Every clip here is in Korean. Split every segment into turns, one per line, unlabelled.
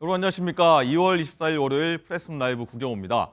여러분 안녕하십니까. 2월 24일 월요일 프레스 라이브 구경호입니다.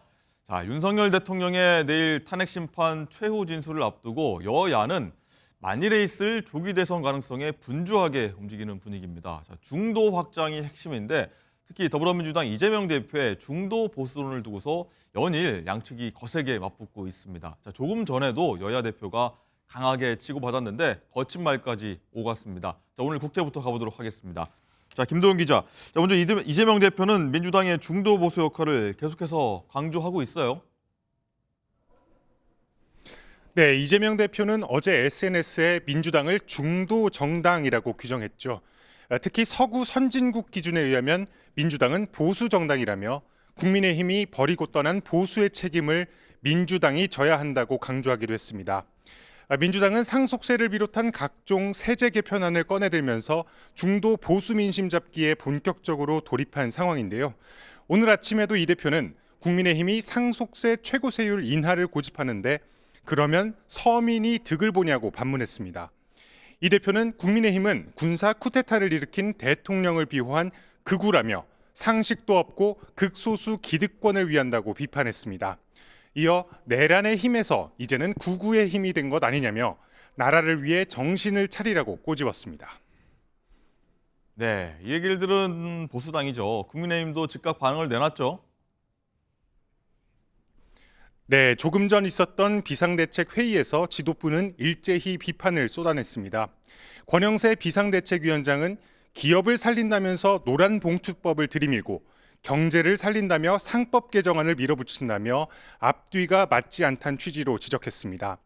자, 윤석열 대통령의 내일 탄핵 심판 최후 진술을 앞두고 여야는 만일에 있을 조기 대선 가능성에 분주하게 움직이는 분위기입니다. 자, 중도 확장이 핵심인데 특히 더불어민주당 이재명 대표의 중도 보수론을 두고서 연일 양측이 거세게 맞붙고 있습니다. 자, 조금 전에도 여야 대표가 강하게 치고받았는데 거친 말까지 오갔습니다. 자, 오늘 국회부터 가보도록 하겠습니다. 자, 김도훈 기자. 자, 먼저 이재명 대표는 민주당의 중도 보수 역할을 계속해서 강조하고 있어요.
네, 이재명 대표는 어제 SNS에 민주당을 중도 정당이라고 규정했죠. 특히 서구 선진국 기준에 의하면 민주당은 보수 정당이라며 국민의힘이 버리고 떠난 보수의 책임을 민주당이 져야 한다고 강조하기도 했습니다. 민주당은 상속세를 비롯한 각종 세제 개편안을 꺼내들면서 중도 보수 민심 잡기에 본격적으로 돌입한 상황인데요. 오늘 아침에도 이 대표는 국민의힘이 상속세 최고세율 인하를 고집하는데 그러면 서민이 득을 보냐고 반문했습니다. 이 대표는 국민의힘은 군사 쿠데타를 일으킨 대통령을 비호한 극우라며 상식도 없고 극소수 기득권을 위한다고 비판했습니다. 이어 내란의 힘에서 이제는 구구의 힘이 된 것 아니냐며 나라를 위해 정신을 차리라고 꼬집었습니다.
네, 이 얘기를 들은 보수당이죠. 국민의힘도 즉각 반응을 내놨죠.
네, 조금 전 있었던 비상대책회의에서 지도부는 일제히 비판을 쏟아냈습니다. 권영세 비상대책위원장은 기업을 살린다면서 노란봉투법을 들이밀고 경제를 살린다며 상법 개정안을 밀어붙인다며 앞뒤가 맞지 않다는 취지로 지적했습니다.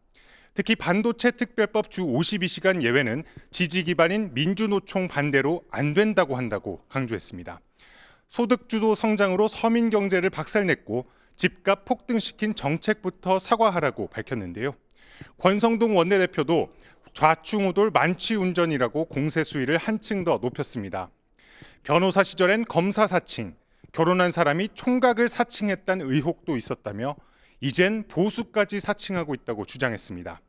특히 반도체 특별법 주 52시간 예외는 지지 기반인 민주노총 반대로 안 된다고 한다고 강조했습니다. 소득주도 성장으로 서민 경제를 박살냈고 집값 폭등시킨 정책부터 사과하라고 밝혔는데요. 권성동 원내대표도 좌충우돌 만취운전이라고 공세 수위를 한층 더 높였습니다. 변호사 시절엔 검사 사칭, 결혼한 사람이 총각을 사칭했다는 의혹도 있었다며 이젠 보수까지 사칭하고 있다고 주장했습니다.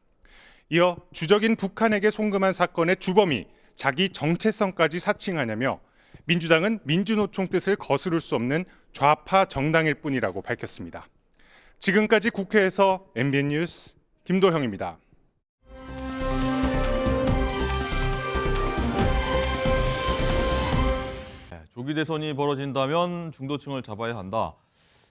이어 주적인 북한에게 송금한 사건의 주범이 자기 정체성까지 사칭하냐며 민주당은 민주노총 뜻을 거스를 수 없는 좌파 정당일 뿐이라고 밝혔습니다. 지금까지 국회에서 MBN 뉴스 김도형입니다.
조기 대선이 벌어진다면 중도층을 잡아야 한다.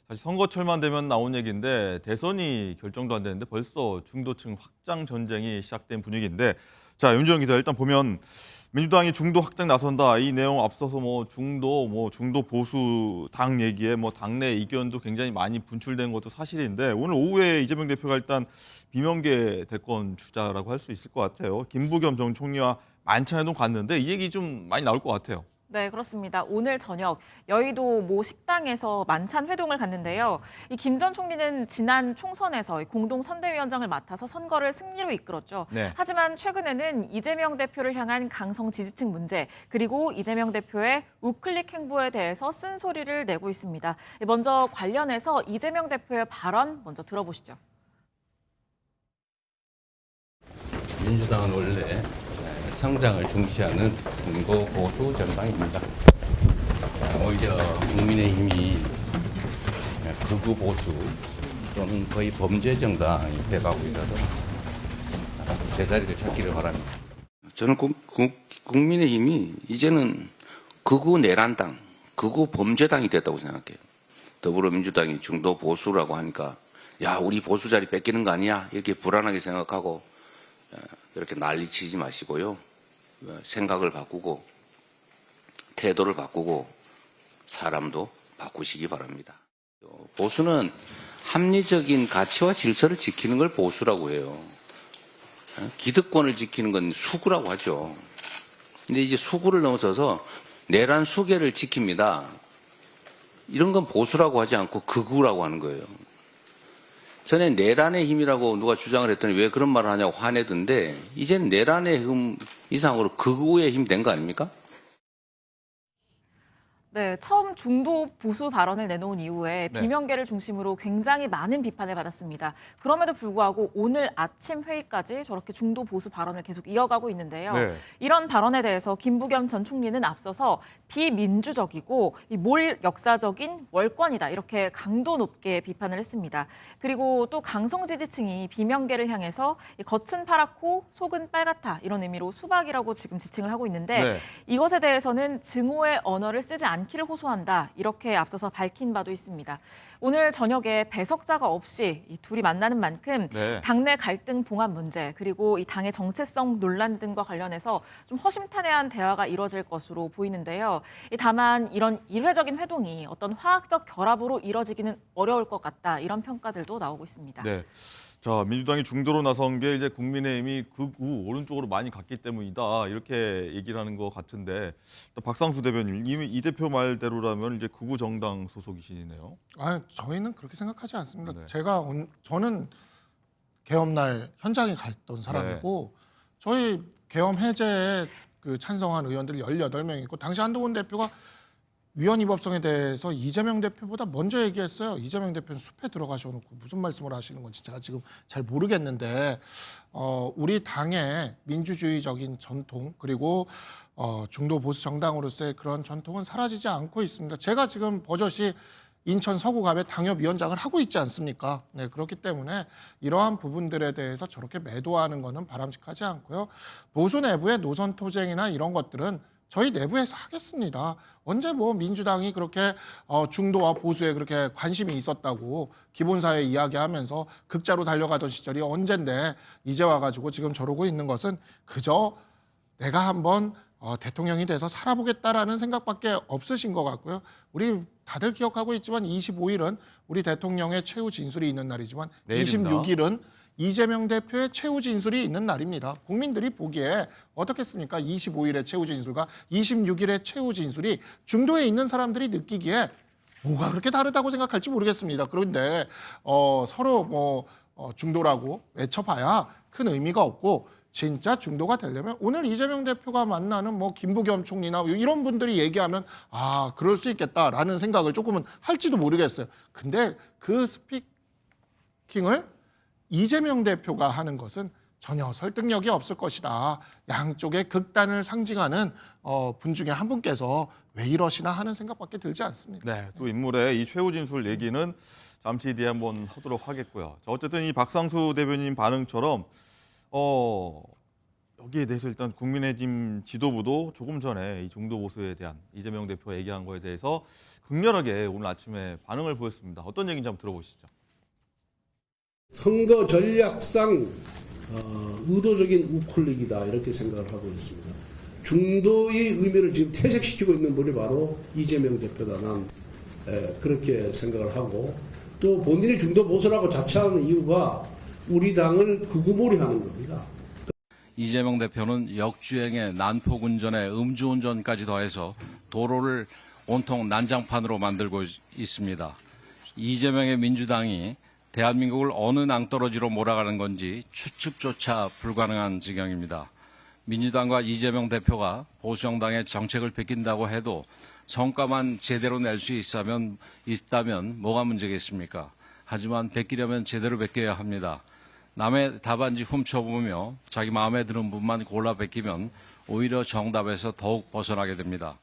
사실 선거철만 되면 나온 얘기인데 대선이 결정도 안 되는데 벌써 중도층 확장 전쟁이 시작된 분위기인데, 자, 윤주영 기자, 일단 보면 민주당이 중도 확장 나선다, 이 내용 앞서서 중도 보수 당 얘기에 당내 의견도 굉장히 많이 분출된 것도 사실인데, 오늘 오후에 이재명 대표가 일단 비명계 대권 주자라고 할 수 있을 것 같아요. 김부겸 전 총리와 만찬에도 갔는데 이 얘기 좀 많이 나올 것 같아요.
네, 그렇습니다. 오늘 저녁 여의도 모 식당에서 만찬 회동을 갔는데요. 이 김 전 총리는 지난 총선에서 공동 선대위원장을 맡아서 선거를 승리로 이끌었죠.
네.
하지만 최근에는 이재명 대표를 향한 강성 지지층 문제, 그리고 이재명 대표의 우클릭 행보에 대해서 쓴소리를 내고 있습니다. 먼저 관련해서 이재명 대표의 발언 먼저 들어보시죠.
민주당은 원래 성장을 중시하는 중도 보수 정당입니다. 오히려 국민의힘이 극우 보수 또는 거의 범죄 정당이 돼가고 있어서 제자리를 찾기를 바랍니다.
저는 국민의힘이 이제는 극우 내란당, 극우 범죄당이 됐다고 생각해요. 더불어민주당이 중도 보수라고 하니까 야, 우리 보수 자리 뺏기는 거 아니야? 이렇게 불안하게 생각하고 이렇게 난리치지 마시고요. 생각을 바꾸고 태도를 바꾸고 사람도 바꾸시기 바랍니다. 보수는 합리적인 가치와 질서를 지키는 걸 보수라고 해요. 기득권을 지키는 건 수구라고 하죠. 근데 이제 수구를 넘어서서 내란 수계를 지킵니다. 이런 건 보수라고 하지 않고 극우라고 하는 거예요. 전에 내란의 힘이라고 누가 주장을 했더니 왜 그런 말을 하냐고 화내던데, 이제는 내란의 힘 이상으로 극우의 힘 된 거 아닙니까?
네, 처음 중도 보수 발언을 내놓은 이후에
네.
비명계를 중심으로 굉장히 많은 비판을 받았습니다. 그럼에도 불구하고 오늘 아침 회의까지 저렇게 중도 보수 발언을 계속 이어가고 있는데요.
네.
이런 발언에 대해서 김부겸 전 총리는 앞서서 비민주적이고 몰 역사적인 월권이다 이렇게 강도 높게 비판을 했습니다. 그리고 또 강성 지지층이 비명계를 향해서 겉은 파랗고 속은 빨갛다 이런 의미로 수박이라고 지금 지칭을 하고 있는데
네.
이것에 대해서는 증오의 언어를 쓰지 않기를 호소한다. 이렇게 앞서서 밝힌 바도 있습니다. 오늘 저녁에 배석자가 없이 이 둘이 만나는 만큼
네.
당내 갈등 봉합 문제 그리고 이 당의 정체성 논란 등과 관련해서 좀 허심탄회한 대화가 이뤄질 것으로 보이는데요. 다만 이런 일회적인 회동이 어떤 화학적 결합으로 이뤄지기는 어려울 것 같다. 이런 평가들도 나오고 있습니다.
네. 자, 민주당이 중도로 나선 게 이제 국민의힘이 극우 오른쪽으로 많이 갔기 때문이다. 이렇게 얘기를 하는 것 같은데 또 박상수 대변인, 이미 이 대표 말대로라면 이제 극우 정당 소속이시네요.
아, 저희는 그렇게 생각하지 않습니다.
네.
저는 계엄날 현장에 갔던 사람이고 저희 계엄 해제에 그 찬성한 의원들 18명 있고 당시 한동훈 대표가 위헌 위법성에 대해서 이재명 대표보다 먼저 얘기했어요. 이재명 대표는 숲에 들어가셔놓고 무슨 말씀을 하시는 건지 제가 지금 잘 모르겠는데 우리 당의 민주주의적인 전통 그리고 중도 보수 정당으로서의 그런 전통은 사라지지 않고 있습니다. 제가 지금 버젓이 인천 서구갑에 당협위원장을 하고 있지 않습니까? 네, 그렇기 때문에 이러한 부분들에 대해서 저렇게 매도하는 것은 바람직하지 않고요. 보수 내부의 노선 토쟁이나 이런 것들은 저희 내부에서 하겠습니다. 언제 뭐 민주당이 그렇게 중도와 보수에 그렇게 관심이 있었다고 기본사회 이야기하면서 극자로 달려가던 시절이 언젠데 이제 와가지고 지금 저러고 있는 것은 그저 내가 한번 대통령이 돼서 살아보겠다라는 생각밖에 없으신 것 같고요. 우리 다들 기억하고 있지만 25일은 우리 대통령의 최후 진술이 있는 날이지만
내일입니다.
26일은 이재명 대표의 최후 진술이 있는 날입니다. 국민들이 보기에 어떻겠습니까? 25일의 최후 진술과 26일의 최후 진술이 중도에 있는 사람들이 느끼기에 뭐가 그렇게 다르다고 생각할지 모르겠습니다. 그런데 서로 중도라고 외쳐봐야 큰 의미가 없고 진짜 중도가 되려면 오늘 이재명 대표가 만나는 김부겸 총리나 이런 분들이 얘기하면 그럴 수 있겠다라는 생각을 조금은 할지도 모르겠어요. 근데 그 스피킹을 이재명 대표가 하는 것은 전혀 설득력이 없을 것이다. 양쪽의 극단을 상징하는 분 중에 한 분께서 왜 이러시나 하는 생각밖에 들지 않습니다.
네, 또 인물의 이 최후 진술 얘기는 잠시 뒤에 한번 하도록 하겠고요. 자, 어쨌든 이 박상수 대변인 반응처럼 여기에 대해서 일단 국민의힘 지도부도 조금 전에 이 중도 보수에 대한 이재명 대표가 얘기한 거에 대해서 극렬하게 오늘 아침에 반응을 보였습니다. 어떤 얘기인지 한번 들어보시죠.
선거 전략상 의도적인 우클릭이다 이렇게 생각을 하고 있습니다. 중도의 의미를 지금 퇴색시키고 있는 분이 바로 이재명 대표다. 난 그렇게 생각을 하고 또 본인이 중도 보수라고 자처하는 이유가 우리 당을 극우몰이하는 겁니다.
이재명 대표는 역주행에 난폭운전에 음주운전까지 더해서 도로를 온통 난장판으로 만들고 있습니다. 이재명의 민주당이 대한민국을 어느 낭떠러지로 몰아가는 건지 추측조차 불가능한 지경입니다. 민주당과 이재명 대표가 보수정당의 정책을 베낀다고 해도 성과만 제대로 낼 수 있다면 뭐가 문제겠습니까? 하지만 베끼려면 제대로 베껴야 합니다. 남의 답안지 훔쳐보며 자기 마음에 드는 분만 골라 베끼면 오히려 정답에서 더욱 벗어나게 됩니다.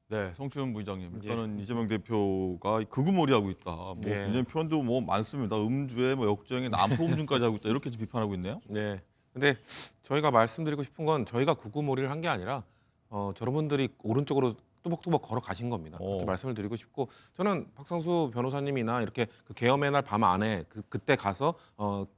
네, 성추현 부의장님. 저는 이재명 대표가 극우몰이하고 있다. 굉장히 표현도 많습니다. 음주에 역주행에 난폭운전까지 하고 있다. 이렇게 비판하고 있네요.
네. 근데 저희가 말씀드리고 싶은 건 저희가 극우몰이를 한 게 아니라 여러분들이 오른쪽으로 뚜벅뚜벅 걸어가신 겁니다. 그렇게 말씀을 드리고 싶고 저는 박상수 변호사님이나 이렇게 그 계엄의 날 밤 안에 그때 가서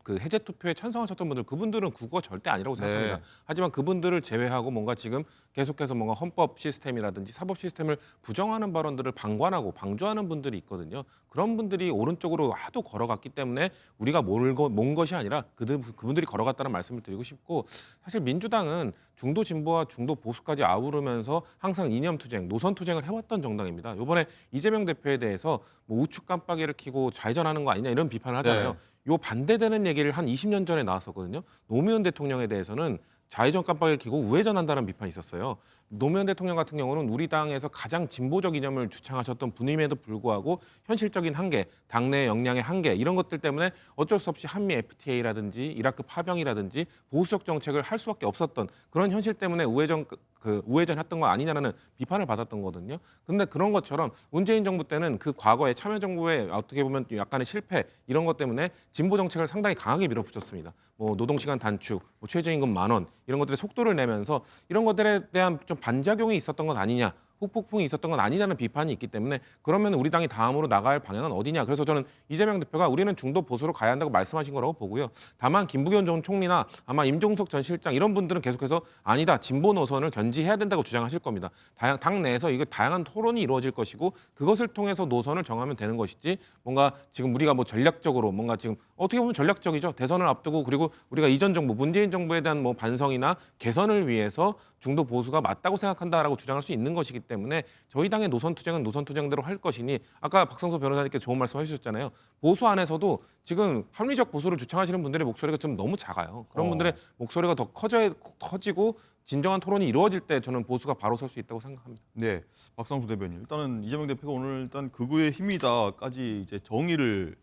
그 해제 투표에 찬성하셨던 분들 그분들은 국어가 절대 아니라고 생각합니다.
네.
하지만 그분들을 제외하고 뭔가 지금 계속해서 뭔가 헌법 시스템이라든지 사법 시스템을 부정하는 발언들을 방관하고 방조하는 분들이 있거든요. 그런 분들이 오른쪽으로 하도 걸어갔기 때문에 우리가 뭔 것이 아니라 그분들이 걸어갔다는 말씀을 드리고 싶고 사실 민주당은 중도 진보와 중도 보수까지 아우르면서 항상 이념 투쟁, 노선 투쟁을 해왔던 정당입니다. 이번에 이재명 대표에 대해서 우측 깜빡이를 켜고 좌회전하는 거 아니냐 이런 비판을 하잖아요.
네.
요 반대되는 얘기를 한 20년 전에 나왔었거든요. 노무현 대통령에 대해서는 좌회전 깜빡이를 켜고 우회전한다는 비판이 있었어요. 노무현 대통령 같은 경우는 우리 당에서 가장 진보적 이념을 주창하셨던 분임에도 불구하고 현실적인 한계, 당내 역량의 한계 이런 것들 때문에 어쩔 수 없이 한미 FTA라든지 이라크 파병이라든지 보수적 정책을 할 수밖에 없었던 그런 현실 때문에 우회전했던 거 아니냐는 비판을 받았던 거거든요. 근데 그런 것처럼 문재인 정부 때는 그 과거에 참여정부의 어떻게 보면 약간의 실패 이런 것 때문에 진보 정책을 상당히 강하게 밀어붙였습니다. 뭐 노동시간 단축, 뭐 최저임금 10,000원 이런 것들의 속도를 내면서 이런 것들에 대한 좀 반작용이 있었던 건 아니냐. 후폭풍이 있었던 건 아니냐는 비판이 있기 때문에 그러면 우리 당이 다음으로 나갈 방향은 어디냐. 그래서 저는 이재명 대표가 우리는 중도 보수로 가야 한다고 말씀하신 거라고 보고요. 다만 김부겸 전 총리나 아마 임종석 전 실장 이런 분들은 계속해서 아니다. 진보 노선을 견지해야 된다고 주장하실 겁니다. 당 내에서 이거 다양한 토론이 이루어질 것이고 그것을 통해서 노선을 정하면 되는 것이지 뭔가 지금 우리가 뭐 전략적으로 뭔가 지금 어떻게 보면 전략적이죠. 대선을 앞두고 그리고 우리가 이전 정부 문재인 정부에 대한 뭐 반성이나 개선을 위해서 중도 보수가 맞다고 생각한다라고 주장할 수 있는 것이기 때문에 저희 당의 노선 투쟁은 노선 투쟁대로 할 것이니 아까 박성수 변호사님께 좋은 말씀 해주셨잖아요. 보수 안에서도 지금 합리적 보수를 주창하시는 분들의 목소리가 좀 너무 작아요. 그런 분들의 목소리가 더 커지고 진정한 토론이 이루어질 때 저는 보수가 바로 설 수 있다고 생각합니다.
네, 박성수 대변인. 일단은 이재명 대표가 오늘 일단 극우의 힘이다까지 이제 정의를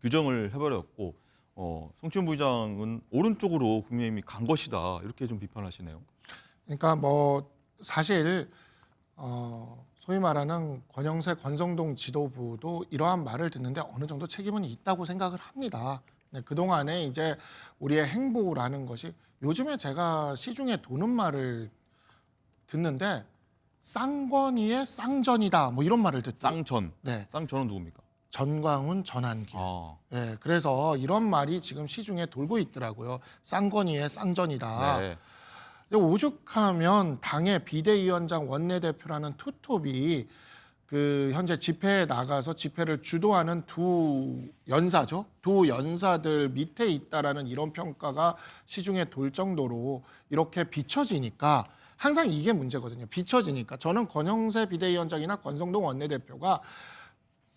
규정을 해버렸고 성춘 부의장은 오른쪽으로 국민의힘이 간 것이다 이렇게 좀 비판하시네요.
그러니까 뭐 사실 소위 말하는 권영세 권성동 지도부도 이러한 말을 듣는데 어느 정도 책임은 있다고 생각을 합니다. 네, 그동안에 이제 우리의 행보라는 것이 요즘에 제가 시중에 도는 말을 듣는데 쌍권이의 쌍전이다 뭐 이런 말을 듣죠.
쌍전.
네.
쌍전은 누굽니까?
전광훈 전한길.
아,
네, 그래서 이런 말이 지금 시중에 돌고 있더라고요. 쌍권이의 쌍전이다.
네.
오죽하면 당의 비대위원장 원내대표라는 투톱이 그 현재 집회에 나가서 집회를 주도하는 두 연사죠. 두 연사들 밑에 있다라는 이런 평가가 시중에 돌 정도로 이렇게 비춰지니까 항상 이게 문제거든요. 비춰지니까 저는 권영세 비대위원장이나 권성동 원내대표가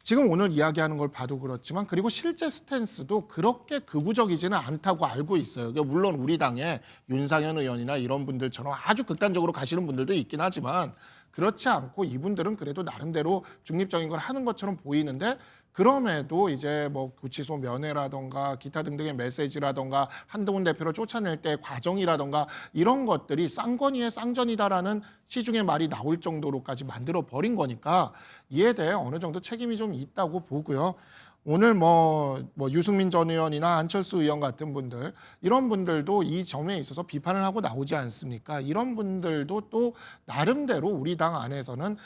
지금 오늘 이야기하는 걸 봐도 그렇지만 그리고 실제 스탠스도 그렇게 극우적이지는 않다고 알고 있어요. 물론 우리 당에 윤상현 의원이나 이런 분들처럼 아주 극단적으로 가시는 분들도 있긴 하지만 그렇지 않고 이분들은 그래도 나름대로 중립적인 걸 하는 것처럼 보이는데 그럼에도 이제 뭐 구치소 면회라던가 기타 등등의 메시지라던가 한동훈 대표를 쫓아낼 때 과정이라던가 이런 것들이 쌍권이의 쌍전이다라는 시중의 말이 나올 정도로까지 만들어 버린 거니까 이에 대해 어느 정도 책임이 좀 있다고 보고요. 오늘 뭐 유승민 전 의원이나 안철수 의원 같은 분들 이런 분들도 이 점에 있어서 비판을 하고 나오지 않습니까? 이런 분들도 또 나름대로 우리 당 안에서는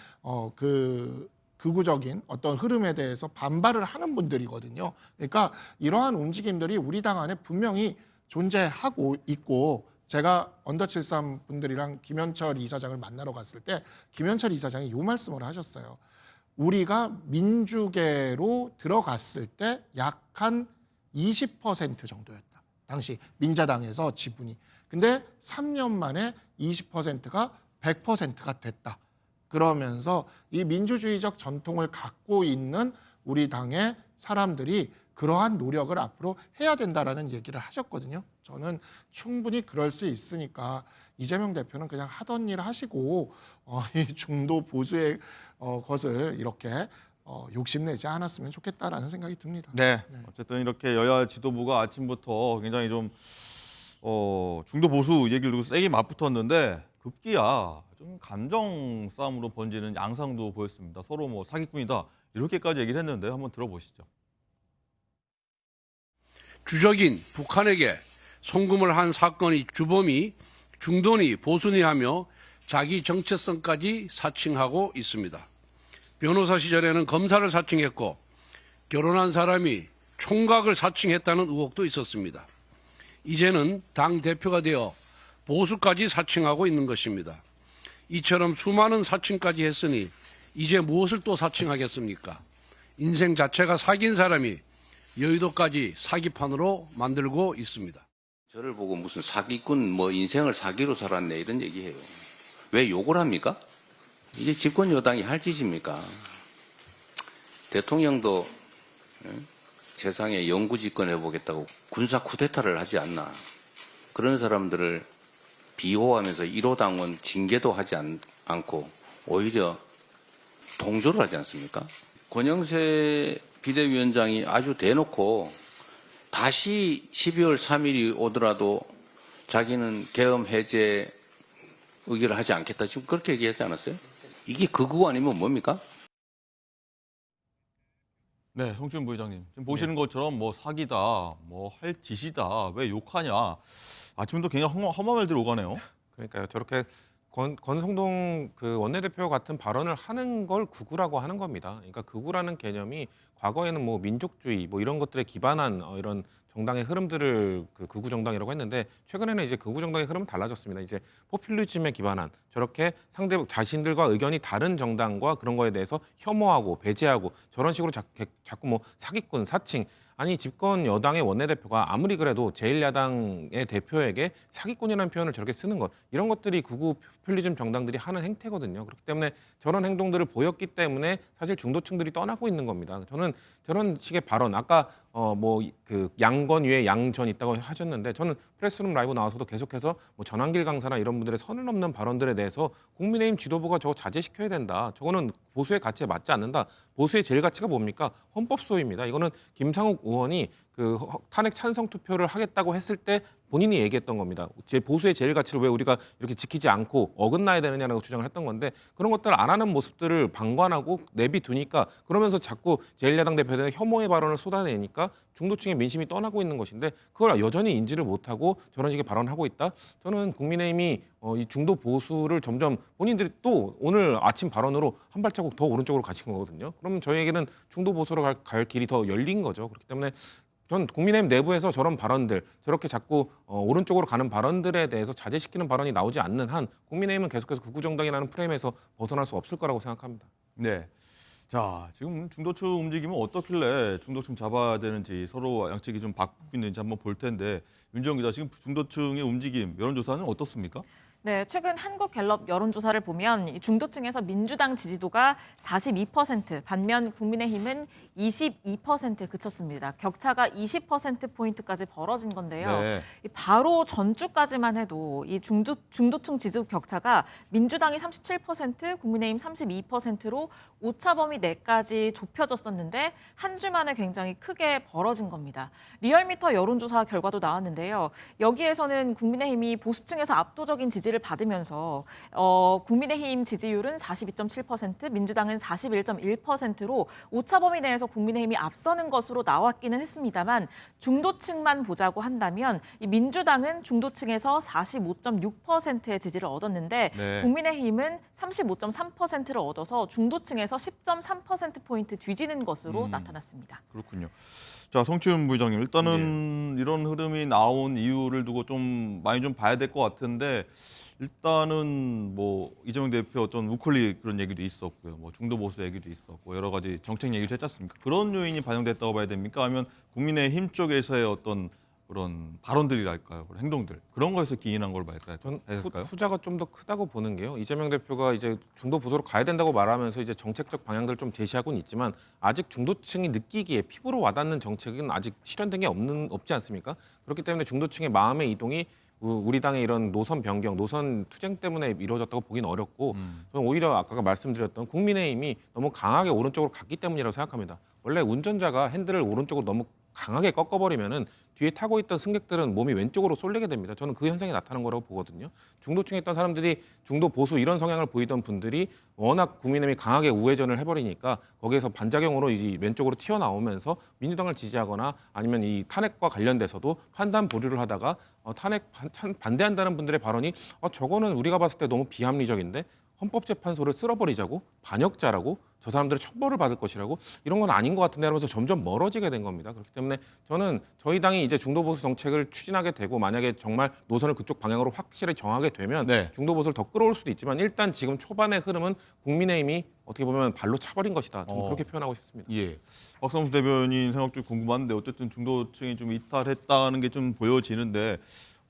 극우적인 어떤 흐름에 대해서 반발을 하는 분들이거든요. 그러니까 이러한 움직임들이 우리 당 안에 분명히 존재하고 있고 제가 언더73 분들이랑 김현철 이사장을 만나러 갔을 때 김현철 이사장이 이 말씀을 하셨어요. 우리가 민주계로 들어갔을 때 약 한 20% 정도였다. 당시 민자당에서 지분이. 근데 3년 만에 20%가 100%가 됐다. 그러면서 이 민주주의적 전통을 갖고 있는 우리 당의 사람들이 그러한 노력을 앞으로 해야 된다라는 얘기를 하셨거든요. 저는 충분히 그럴 수 있으니까 이재명 대표는 그냥 하던 일 하시고 이 중도 보수의 것을 이렇게 욕심내지 않았으면 좋겠다라는 생각이 듭니다.
네. 어쨌든 이렇게 여야 지도부가 아침부터 굉장히 좀 중도 보수 얘기를 두고 세게 맞붙었는데 급기야 좀 감정 싸움으로 번지는 양상도 보였습니다. 서로 뭐 사기꾼이다 이렇게까지 얘기를 했는데 한번 들어보시죠.
주적인 북한에게 송금을 한 사건의 주범이 중도니 보수니 하며 자기 정체성까지 사칭하고 있습니다. 변호사 시절에는 검사를 사칭했고 결혼한 사람이 총각을 사칭했다는 의혹도 있었습니다. 이제는 당 대표가 되어 보수까지 사칭하고 있는 것입니다. 이처럼 수많은 사칭까지 했으니 이제 무엇을 또 사칭하겠습니까? 인생 자체가 사기인 사람이 여의도까지 사기판으로 만들고 있습니다.
저를 보고 무슨 사기꾼 뭐 인생을 사기로 살았네 이런 얘기해요. 왜 욕을 합니까? 이게 집권 여당이 할 짓입니까? 대통령도 세상에 영구 집권해보겠다고 군사 쿠데타를 하지 않나. 그런 사람들을 비호하면서 1호 당원 징계도 하지 않고 오히려 동조를 하지 않습니까? 권영세 비대위원장이 아주 대놓고 다시 12월 3일이 오더라도 자기는 계엄 해제 의결을 하지 않겠다. 지금 그렇게 얘기하지 않았어요? 이게 극우 아니면 뭡니까?
네, 송준 부회장님. 지금 보시는 것처럼 뭐 사기다, 뭐 할 짓이다, 왜 욕하냐. 아침부터 굉장히 험한 말들이 오가네요.
그러니까요. 저렇게 권성동 그 원내대표 같은 발언을 하는 걸 극우라고 하는 겁니다. 그러니까 극우라는 개념이 과거에는 뭐 민족주의 뭐 이런 것들에 기반한 이런 정당의 흐름들을 그 극우 정당이라고 했는데 최근에는 이제 극우 정당의 흐름은 달라졌습니다. 이제 포퓰리즘에 기반한 저렇게 상대 자신들과 의견이 다른 정당과 그런 거에 대해서 혐오하고 배제하고 저런 식으로 자꾸 뭐 사기꾼, 사칭 아니 집권 여당의 원내대표가 아무리 그래도 제1야당의 대표에게 사기꾼이라는 표현을 저렇게 쓰는 것 이런 것들이 극우 포퓰리즘 정당들이 하는 행태거든요. 그렇기 때문에 저런 행동들을 보였기 때문에 사실 중도층들이 떠나고 있는 겁니다. 저는 저런 식의 발언 아까 뭐 그 양건 위에 양전 있다고 하셨는데 저는 프레스룸 라이브 나와서도 계속해서 뭐 전환길 강사나 이런 분들의 선을 넘는 발언들에 대해서 국민의힘 지도부가 저거 자제시켜야 된다. 저거는 보수의 가치에 맞지 않는다. 보수의 제일 가치가 뭡니까? 헌법 소유입니다. 이거는 김상욱 의원이 그 탄핵 찬성 투표를 하겠다고 했을 때 본인이 얘기했던 겁니다. 제 보수의 제일 가치를 왜 우리가 이렇게 지키지 않고 어긋나야 되느냐라고 주장을 했던 건데 그런 것들을 안 하는 모습들을 방관하고 내비두니까 그러면서 자꾸 제1야당 대표들의 혐오의 발언을 쏟아내니까 중도층의 민심이 떠나고 있는 것인데 그걸 여전히 인지를 못하고 저런 식의 발언을 하고 있다. 저는 국민의힘이 이 중도 보수를 점점 본인들이 또 오늘 아침 발언으로 한 발자국 더 오른쪽으로 가신 거거든요. 그러면 저희에게는 중도 보수로 갈 길이 더 열린 거죠. 그렇기 때문에 전 국민의힘 내부에서 저런 발언들, 저렇게 자꾸 오른쪽으로 가는 발언들에 대해서 자제시키는 발언이 나오지 않는 한 국민의힘은 계속해서 극우정당이라는 프레임에서 벗어날 수 없을 거라고 생각합니다.
네. 자, 지금 중도층 움직임은 어떻길래 중도층 잡아야 되는지 서로 양측이 좀 바꾸고 있는지 한번 볼 텐데 윤지영 기자, 지금 중도층의 움직임, 여론조사는 어떻습니까?
네, 최근 한국갤럽 여론조사를 보면 이 중도층에서 민주당 지지도가 42%, 반면 국민의힘은 22% 그쳤습니다. 격차가 20%포인트까지 벌어진 건데요.
네.
바로 전주까지만 해도 이 중도층 지지도 격차가 민주당이 37%, 국민의힘 32%로 오차범위 내까지 좁혀졌었는데 한 주 만에 굉장히 크게 벌어진 겁니다. 리얼미터 여론조사 결과도 나왔는데요. 여기에서는 국민의힘이 보수층에서 압도적인 지지를 받으면서 국민의힘 지지율은 42.7%, 민주당은 41.1%로 오차범위 내에서 국민의힘이 앞서는 것으로 나왔기는 했습니다만 중도층만 보자고 한다면 이 민주당은 중도층에서 45.6%의 지지를 얻었는데
네.
국민의힘은 35.3%를 얻어서 중도층에서 10.3%포인트 뒤지는 것으로 나타났습니다.
그렇군요. 자, 성춘 부회장님, 일단은 이런 흐름이 나온 이유를 두고 좀 많이 좀 봐야 될 것 같은데 일단은 뭐 이재명 대표 어떤 우클릭 그런 얘기도 있었고요. 뭐 중도 보수 얘기도 있었고 여러 가지 정책 얘기도 했지 않습니까? 그런 요인이 반영됐다고 봐야 됩니까? 아니면 국민의힘 쪽에서의 어떤 그런 발언들이랄까요, 그런 행동들 그런 거에서 기인한 걸 말까요?
전
해석할까요?
후자가 좀 더 크다고 보는 게요. 이재명 대표가 이제 중도 보수로 가야 된다고 말하면서 이제 정책적 방향들을 좀 제시하고는 있지만 아직 중도층이 느끼기에 피부로 와닿는 정책은 아직 실현된 게 없지 않습니까? 그렇기 때문에 중도층의 마음의 이동이 우리 당의 이런 노선 변경, 노선 투쟁 때문에 이루어졌다고 보기는 어렵고 저는 오히려 아까 말씀드렸던 국민의힘이 너무 강하게 오른쪽으로 갔기 때문이라고 생각합니다. 원래 운전자가 핸들을 오른쪽으로 너무 강하게 꺾어버리면은 뒤에 타고 있던 승객들은 몸이 왼쪽으로 쏠리게 됩니다. 저는 그 현상이 나타난 거라고 보거든요. 중도층에 있던 사람들이 중도 보수 이런 성향을 보이던 분들이 워낙 국민의힘이 강하게 우회전을 해버리니까 거기에서 반작용으로 이제 왼쪽으로 튀어나오면서 민주당을 지지하거나 아니면 이 탄핵과 관련돼서도 판단 보류를 하다가 탄핵 반대한다는 분들의 발언이 저거는 우리가 봤을 때 너무 비합리적인데 헌법재판소를 쓸어버리자고 반역자라고 저 사람들의 처벌을 받을 것이라고 이런 건 아닌 것 같은데 하면서 점점 멀어지게 된 겁니다. 그렇기 때문에 저는 저희 당이 이제 중도보수 정책을 추진하게 되고 만약에 정말 노선을 그쪽 방향으로 확실히 정하게 되면
네.
중도보수를 더 끌어올 수도 있지만 일단 지금 초반의 흐름은 국민의힘이 어떻게 보면 발로 차버린 것이다. 좀 그렇게 표현하고 싶습니다.
예. 박성수 대변인 생각 좀 궁금한데 어쨌든 중도층이 좀 이탈했다는 게 좀 보여지는데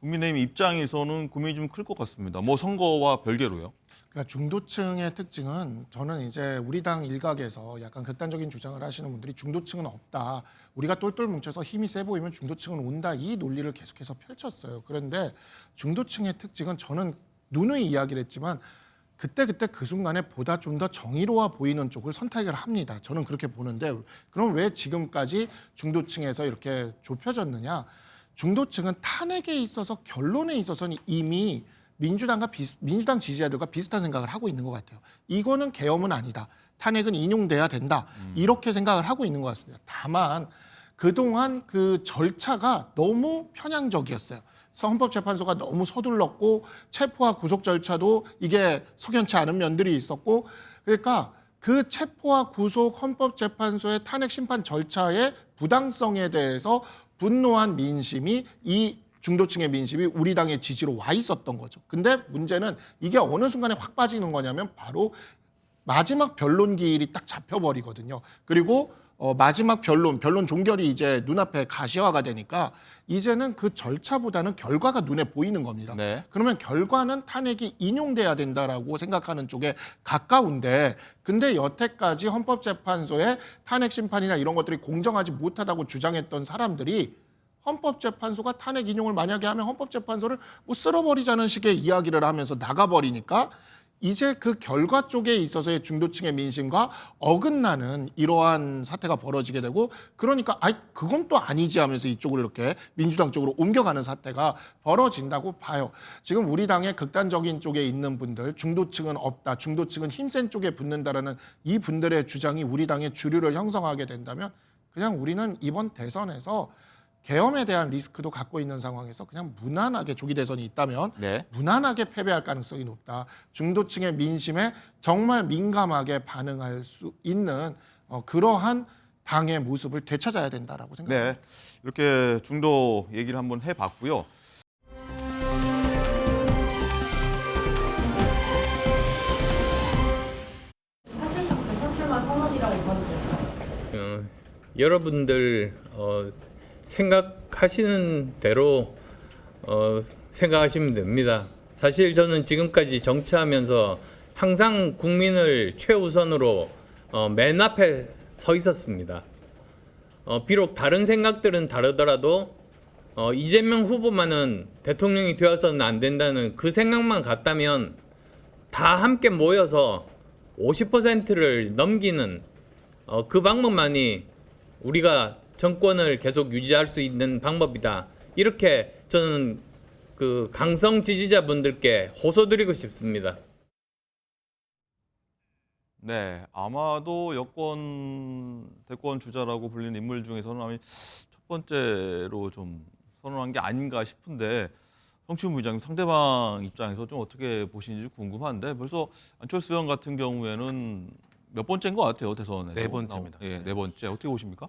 국민의힘 입장에서는 고민이 좀 클 것 같습니다. 뭐 선거와 별개로요.
그러니까 중도층의 특징은 저는 이제 우리 당 일각에서 약간 극단적인 주장을 하시는 분들이 중도층은 없다. 우리가 똘똘 뭉쳐서 힘이 세 보이면 중도층은 온다. 이 논리를 계속해서 펼쳤어요. 그런데 중도층의 특징은 저는 누누이 이야기를 했지만 그때 그 순간에 보다 좀 더 정의로워 보이는 쪽을 선택을 합니다. 저는 그렇게 보는데 그럼 왜 지금까지 중도층에서 이렇게 좁혀졌느냐? 중도층은 탄핵에 있어서 결론에 있어서는 이미 민주당 지지자들과 비슷한 생각을 하고 있는 것 같아요. 이거는 계엄은 아니다. 탄핵은 인용돼야 된다. 이렇게 생각을 하고 있는 것 같습니다. 다만 그동안 그 절차가 너무 편향적이었어요. 헌법재판소가 너무 서둘렀고 체포와 구속 절차도 이게 석연치 않은 면들이 있었고 그러니까 그 체포와 구속 헌법재판소의 탄핵 심판 절차의 부당성에 대해서 분노한 민심이 이 중도층의 민심이 우리 당의 지지로 와 있었던 거죠. 근데 문제는 이게 어느 순간에 확 빠지는 거냐면 바로 마지막 변론 기일이 딱 잡혀버리거든요. 그리고 마지막 변론 종결이 이제 눈앞에 가시화가 되니까 이제는 그 절차보다는 결과가 눈에 보이는 겁니다.
네.
그러면 결과는 탄핵이 인용돼야 된다라고 생각하는 쪽에 가까운데 근데 여태까지 헌법재판소의 탄핵 심판이나 이런 것들이 공정하지 못하다고 주장했던 사람들이 헌법재판소가 탄핵 인용을 만약에 하면 헌법재판소를 뭐 쓸어버리자는 식의 이야기를 하면서 나가버리니까 이제 그 결과 쪽에 있어서의 중도층의 민심과 어긋나는 이러한 사태가 벌어지게 되고 그러니까 그건 또 아니지 하면서 이쪽으로 이렇게 민주당 쪽으로 옮겨가는 사태가 벌어진다고 봐요. 지금 우리 당의 극단적인 쪽에 있는 분들 중도층은 없다. 중도층은 힘센 쪽에 붙는다라는 이 분들의 주장이 우리 당의 주류를 형성하게 된다면 그냥 우리는 이번 대선에서 계엄에 대한 리스크도 갖고 있는 상황에서 그냥 무난하게 조기 대선이 있다면
네.
무난하게 패배할 가능성이 높다. 중도층의 민심에 정말 민감하게 반응할 수 있는 그러한 당의 모습을 되찾아야 된다라고 생각합니다.
네. 이렇게 중도 얘기를 한번 해봤고요.
여러분들 생각하시는 대로 생각하시면 됩니다. 사실 저는 지금까지 정치하면서 항상 국민을 최우선으로 맨 앞에 서 있었습니다. 비록 다른 생각들은 다르더라도 이재명 후보만은 대통령이 되어서는 안 된다는 그 생각만 같다면 다 함께 모여서 50%를 넘기는 그 방법만이 우리가 정권을 계속 유지할 수 있는 방법이다. 이렇게 저는 그 강성 지지자분들께 호소드리고 싶습니다.
네, 아마도 대권 주자라고 불리는 인물 중에서는 아마 첫 번째로 좀 선언한 게 아닌가 싶은데 성추문 부의장님 상대방 입장에서 좀 어떻게 보시는지 궁금한데 벌써 안철수 의원 같은 경우에는 몇 번째인 것 같아요, 대선에서.
네 번째입니다.
예, 네 번째. 어떻게 보십니까?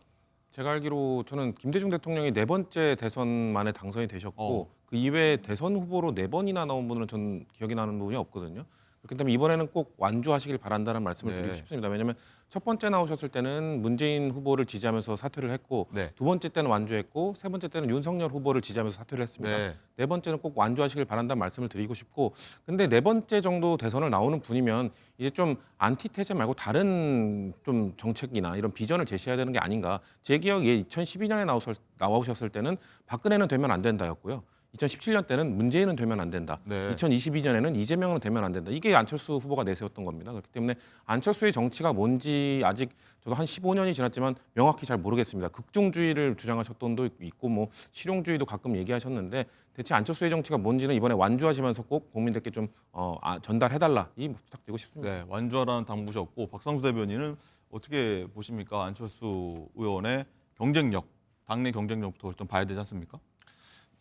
제가 알기로 저는 김대중 대통령이 4번째 대선 만에 당선이 되셨고 그 이외에 대선 후보로 4번이나 나온 분은 전 기억이 나는 부분이 없거든요. 그렇기 때문에 이번에는 꼭 완주하시길 바란다는 말씀을 드리고 싶습니다. 왜냐하면 첫 번째 나오셨을 때는 문재인 후보를 지지하면서 사퇴를 했고
네.
두 번째 때는 완주했고 세 번째 때는 윤석열 후보를 지지하면서 사퇴를 했습니다.
네.
네 번째는 꼭 완주하시길 바란다는 말씀을 드리고 싶고 근데 네 번째 정도 대선을 나오는 분이면 이제 좀 안티테제 말고 다른 좀 정책이나 이런 비전을 제시해야 되는 게 아닌가. 제 기억에 2012년에 나오셨을 때는 박근혜는 되면 안 된다였고요. 2017년 때는 문재인은 되면 안 된다.
네.
2022년에는 이재명은 되면 안 된다. 이게 안철수 후보가 내세웠던 겁니다. 그렇기 때문에 안철수의 정치가 뭔지 아직 저도 한 15년이 지났지만 명확히 잘 모르겠습니다. 극중주의를 주장하셨던 도 있고 뭐 실용주의도 가끔 얘기하셨는데 대체 안철수의 정치가 뭔지는 이번에 완주하시면서 꼭 국민들께 좀 전달해달라 이 부탁드리고 싶습니다.
네, 완주하라는 당부셨고 박상수 대변인은 어떻게 보십니까? 안철수 의원의 경쟁력, 당내 경쟁력부터 일단 봐야 되지 않습니까?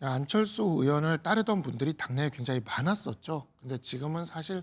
안철수 의원을 따르던 분들이 당내에 굉장히 많았었죠. 근데 지금은 사실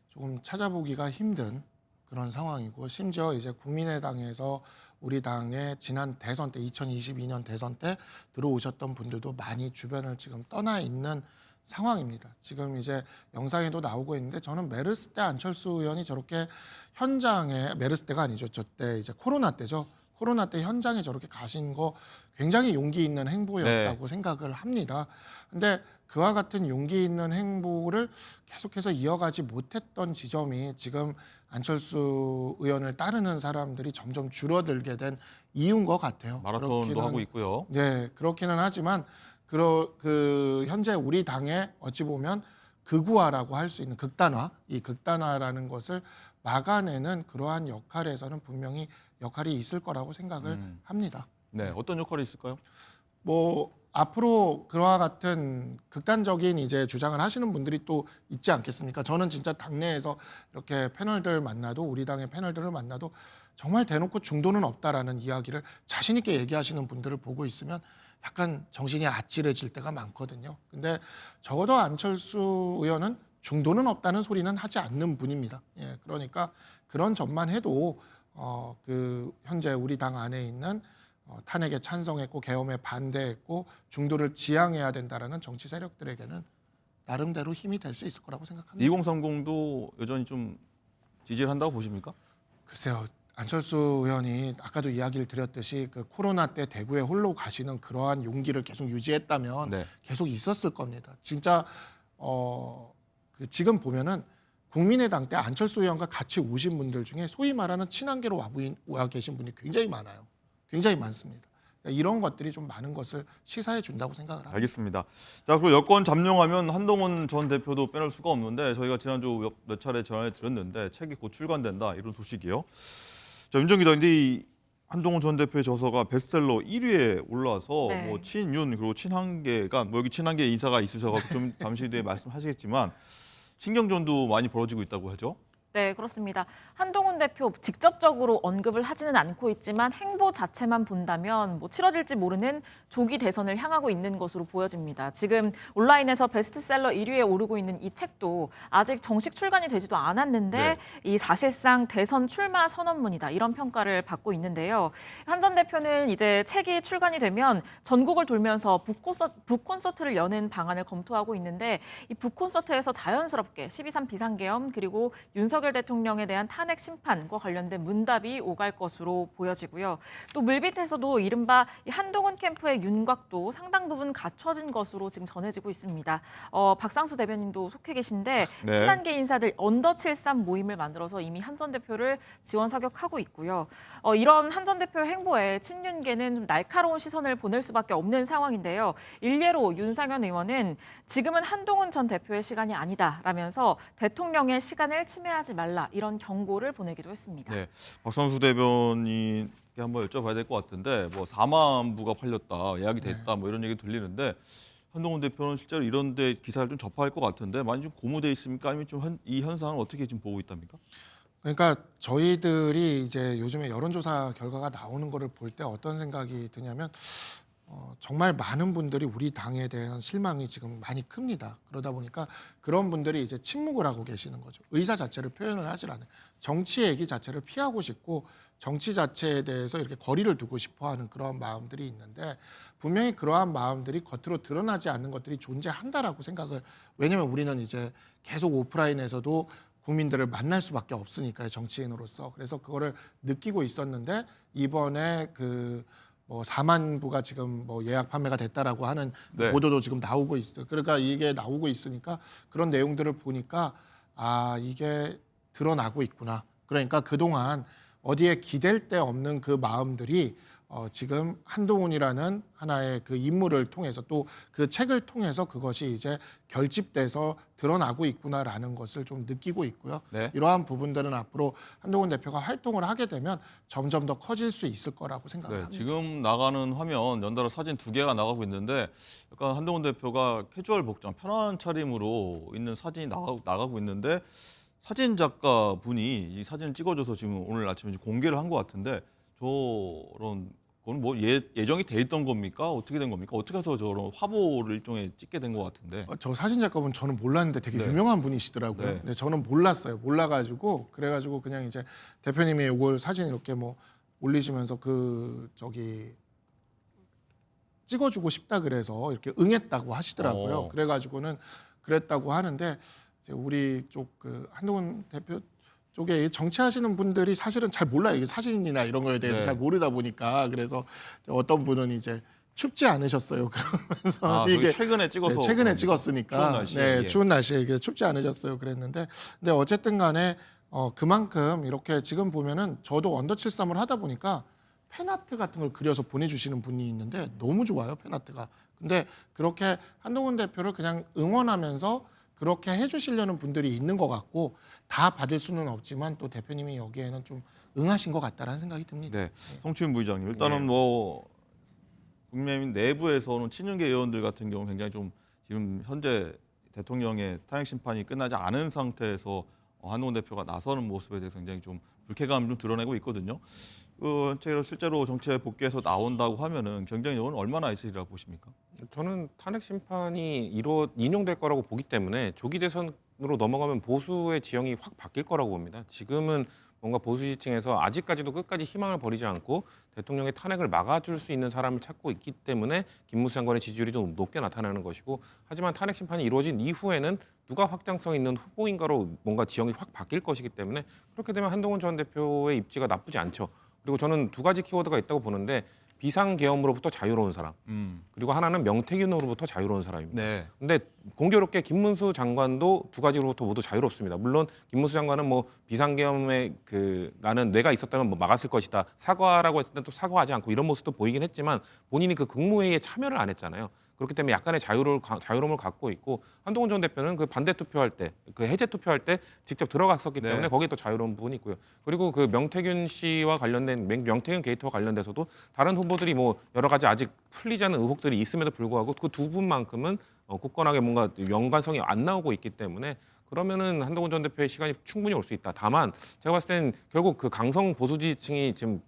조금 찾아보기가 힘든 그런 상황이고 심지어 이제 국민의당에서 우리 당의 지난 대선 때 2022년 대선 때 들어오셨던 분들도 많이 주변을 지금 떠나 있는 상황입니다. 지금 이제 영상에도 나오고 있는데 저는 메르스 때 안철수 의원이 저렇게 현장에 메르스 때가 아니죠. 저 때 이제 코로나 때죠. 코로나 때 현장에 저렇게 가신 거 굉장히 용기 있는 행보였다고 생각을 합니다. 근데 그와 같은 용기 있는 행보를 계속해서 이어가지 못했던 지점이 지금 안철수 의원을 따르는 사람들이 점점 줄어들게 된 이유인 것 같아요.
마라톤도 하고 있고요.
네, 그렇기는 하지만 현재 우리 당에 어찌 보면 극우화라고 할 수 있는 극단화, 이 극단화라는 것을 막아내는 그러한 역할에서는 분명히 역할이 있을 거라고 생각을 합니다.
네, 어떤 역할이 있을까요?
뭐 앞으로 그와 같은 극단적인 이제 주장을 하시는 분들이 또 있지 않겠습니까? 저는 진짜 당내에서 이렇게 패널들 만나도 우리 당의 패널들을 만나도 정말 대놓고 중도는 없다라는 이야기를 자신 있게 얘기하시는 분들을 보고 있으면 약간 정신이 아찔해질 때가 많거든요. 근데 적어도 안철수 의원은 중도는 없다는 소리는 하지 않는 분입니다. 예, 그러니까 그런 점만 해도 현재 우리 당 안에 있는 탄핵에 찬성했고 계엄에 반대했고 중도를 지향해야 된다라는 정치 세력들에게는 나름대로 힘이 될 수 있을 거라고 생각합니다.
2030도 여전히 좀 지지를 한다고 보십니까?
글쎄요. 안철수 의원이 아까도 이야기를 드렸듯이 그 코로나 때 대구에 홀로 가시는 그러한 용기를 계속 유지했다면
네.
계속 있었을 겁니다. 진짜 지금 보면은 국민의당 때 안철수 의원과 같이 오신 분들 중에 소위 말하는 친한계로 와 계신 분이 굉장히 많아요. 굉장히 많습니다. 이런 것들이 좀 많은 것을 시사해 준다고 생각을 합니다.
알겠습니다. 자, 그리고 여권 잠룡하면 한동훈 전 대표도 빼놓을 수가 없는데 저희가 지난주 몇 차례 전해드렸는데 책이 곧 출간된다 이런 소식이요. 자, 윤정 기자, 근데 이 한동훈 전 대표의 저서가 베스트셀러 1위에 올라서
네.
뭐 친윤 그리고 친한계가 뭐 여기 친한계 인사가 있으셔서 좀 잠시 뒤에 말씀하시겠지만 신경전도 많이 벌어지고 있다고 하죠.
네, 그렇습니다. 한동훈 대표 직접적으로 언급을 하지는 않고 있지만 행보 자체만 본다면 뭐 치러질지 모르는 조기 대선을 향하고 있는 것으로 보여집니다. 지금 온라인에서 베스트셀러 1위에 오르고 있는 이 책도 아직 정식 출간이 되지도 않았는데
네.
이 사실상 대선 출마 선언문이다 이런 평가를 받고 있는데요. 한 전 대표는 이제 책이 출간이 되면 전국을 돌면서 북콘서트를 여는 방안을 검토하고 있는데 이 북콘서트에서 자연스럽게 12.3 비상계엄 그리고 윤석열 대통령에 대한 탄핵 심판과 관련된 문답이 오갈 것으로 보여지고요. 또 물밑에서도 이른바 이 한동훈 캠프의 윤곽도 상당 부분 갖춰진 것으로 지금 전해지고 있습니다. 박상수 대변인도 속해 계신데
네.
친한계 인사들 언더 73 모임을 만들어서 이미 한 전 대표를 지원 사격하고 있고요. 이런 한 전 대표의 행보에 친윤계는 좀 날카로운 시선을 보낼 수밖에 없는 상황인데요. 일례로 윤상현 의원은 지금은 한동훈 전 대표의 시간이 아니다라면서 대통령의 시간을 침해하지 말라 이런 경고를 보내기도 했습니다.
네, 박상수 대변인께 한번 여쭤봐야 될 것 같은데 뭐 4만 부가 팔렸다, 예약이 됐다, 뭐 이런 얘기 들리는데 한동훈 대표는 실제로 이런데 기사를 좀 접할 것 같은데 많이 좀 고무돼 있습니까? 아니면 좀 이 현상을 어떻게 지금 보고 있답니까?
그러니까 저희들이 이제 요즘에 여론조사 결과가 나오는 거를 볼 때 어떤 생각이 드냐면 정말 많은 분들이 우리 당에 대한 실망이 지금 많이 큽니다. 그러다 보니까 그런 분들이 이제 침묵을 하고 계시는 거죠. 의사 자체를 표현을 하질 않아요. 정치 얘기 자체를 피하고 싶고 정치 자체에 대해서 이렇게 거리를 두고 싶어하는 그런 마음들이 있는데 분명히 그러한 마음들이 겉으로 드러나지 않는 것들이 존재한다라고 생각을 왜냐하면 우리는 이제 계속 오프라인에서도 국민들을 만날 수밖에 없으니까요. 정치인으로서. 그래서 그거를 느끼고 있었는데 이번에 뭐 4만 부가 지금 뭐 예약 판매가 됐다라고 하는
네.
보도도 지금 나오고 있어요. 그러니까 이게 나오고 있으니까 그런 내용들을 보니까 이게 드러나고 있구나. 그러니까 그동안 어디에 기댈 데 없는 그 마음들이 지금 한동훈이라는 하나의 그 인물을 통해서 또 그 책을 통해서 그것이 이제 결집돼서 드러나고 있구나라는 것을 좀 느끼고 있고요.
네.
이러한 부분들은 앞으로 한동훈 대표가 활동을 하게 되면 점점 더 커질 수 있을 거라고 생각을
네,
합니다.
지금 나가는 화면 연달아 사진 2개가 나가고 있는데 약간 한동훈 대표가 캐주얼 복장, 편한 차림으로 있는 사진이 나가고 있는데 사진 작가 분이 이 사진을 찍어줘서 지금 오늘 아침에 공개를 한 것 같은데 저런 그건 뭐 예정이 돼 있던 겁니까? 어떻게 된 겁니까? 어떻게 해서 저런 화보를 일종의 찍게 된 것 같은데.
저 사진 작가분 저는 몰랐는데 되게
네.
유명한 분이시더라고요.
네.
근데 저는 몰랐어요. 몰라가지고 그래가지고 그냥 이제 대표님이 이걸 사진 이렇게 뭐 올리시면서 찍어주고 싶다 그래서 이렇게 응했다고 하시더라고요. 그래가지고는 그랬다고 하는데 이제 우리 쪽 한동훈 대표 쪽에 정치하시는 분들이 사실은 잘 몰라요. 이게 사진이나 이런 거에 대해서
네.
잘 모르다 보니까 그래서 어떤 분은 이제 춥지 않으셨어요. 그러면서
저기 최근에 찍어서
최근에 찍었으니까
추운 날씨에,
네,
예.
추운 날씨에 이게 춥지 않으셨어요. 그랬는데 근데 어쨌든 간에 그만큼 이렇게 지금 보면은 저도 언더 73을 하다 보니까 팬아트 같은 걸 그려서 보내주시는 분이 있는데 너무 좋아요, 팬아트가. 근데 그렇게 한동훈 대표를 그냥 응원하면서 그렇게 해주시려는 분들이 있는 것 같고 다 받을 수는 없지만 또 대표님이 여기에는 좀 응하신 것 같다라는 생각이 듭니다.
네, 성추인 부의장님 일단은 뭐 국민의힘 내부에서는 친윤계 의원들 같은 경우 굉장히 좀 지금 현재 대통령의 탄핵 심판이 끝나지 않은 상태에서 한동훈 대표가 나서는 모습에 대해서 굉장히 좀 불쾌감을 좀 드러내고 있거든요. 실제로 정치에 복귀해서 나온다고 하면은 경쟁력은 얼마나 있으리라 보십니까?
저는 탄핵 심판이 인용될 거라고 보기 때문에 조기 대선으로 넘어가면 보수의 지형이 확 바뀔 거라고 봅니다. 지금은 뭔가 보수 지층에서 아직까지도 끝까지 희망을 버리지 않고 대통령의 탄핵을 막아줄 수 있는 사람을 찾고 있기 때문에 김무수 장관의 지지율이 좀 높게 나타나는 것이고, 하지만 탄핵 심판이 이루어진 이후에는 누가 확장성 있는 후보인가로 뭔가 지형이 확 바뀔 것이기 때문에 그렇게 되면 한동훈 전 대표의 입지가 나쁘지 않죠. 그리고 저는 두 가지 키워드가 있다고 보는데 비상계엄으로부터 자유로운 사람, 그리고 하나는 명태균으로부터 자유로운 사람입니다.
네.
근데 공교롭게 김문수 장관도 두 가지로부터 모두 자유롭습니다. 물론 김문수 장관은 뭐 비상계엄에 나는 뇌가 있었다면 뭐 막았을 것이다, 사과라고 했을 때 또 사과하지 않고 이런 모습도 보이긴 했지만 본인이 그 국무회의에 참여를 안 했잖아요. 그렇기 때문에 약간의 자유로움을 갖고 있고, 한동훈 전 대표는 그 반대 투표할 때, 그 해제 투표할 때 직접 들어갔었기 때문에
네.
거기에 또 자유로운 부분이 있고요. 그리고 그 명태균 씨와 관련된 명태균 게이트와 관련돼서도 다른 후보들이 뭐 여러 가지 아직 풀리지 않은 의혹들이 있음에도 불구하고 그 두 분만큼은 굳건하게 뭔가 연관성이 안 나오고 있기 때문에 그러면은 한동훈 전 대표의 시간이 충분히 올 수 있다. 다만 제가 봤을 때는 결국 그 강성 보수 지층이 지금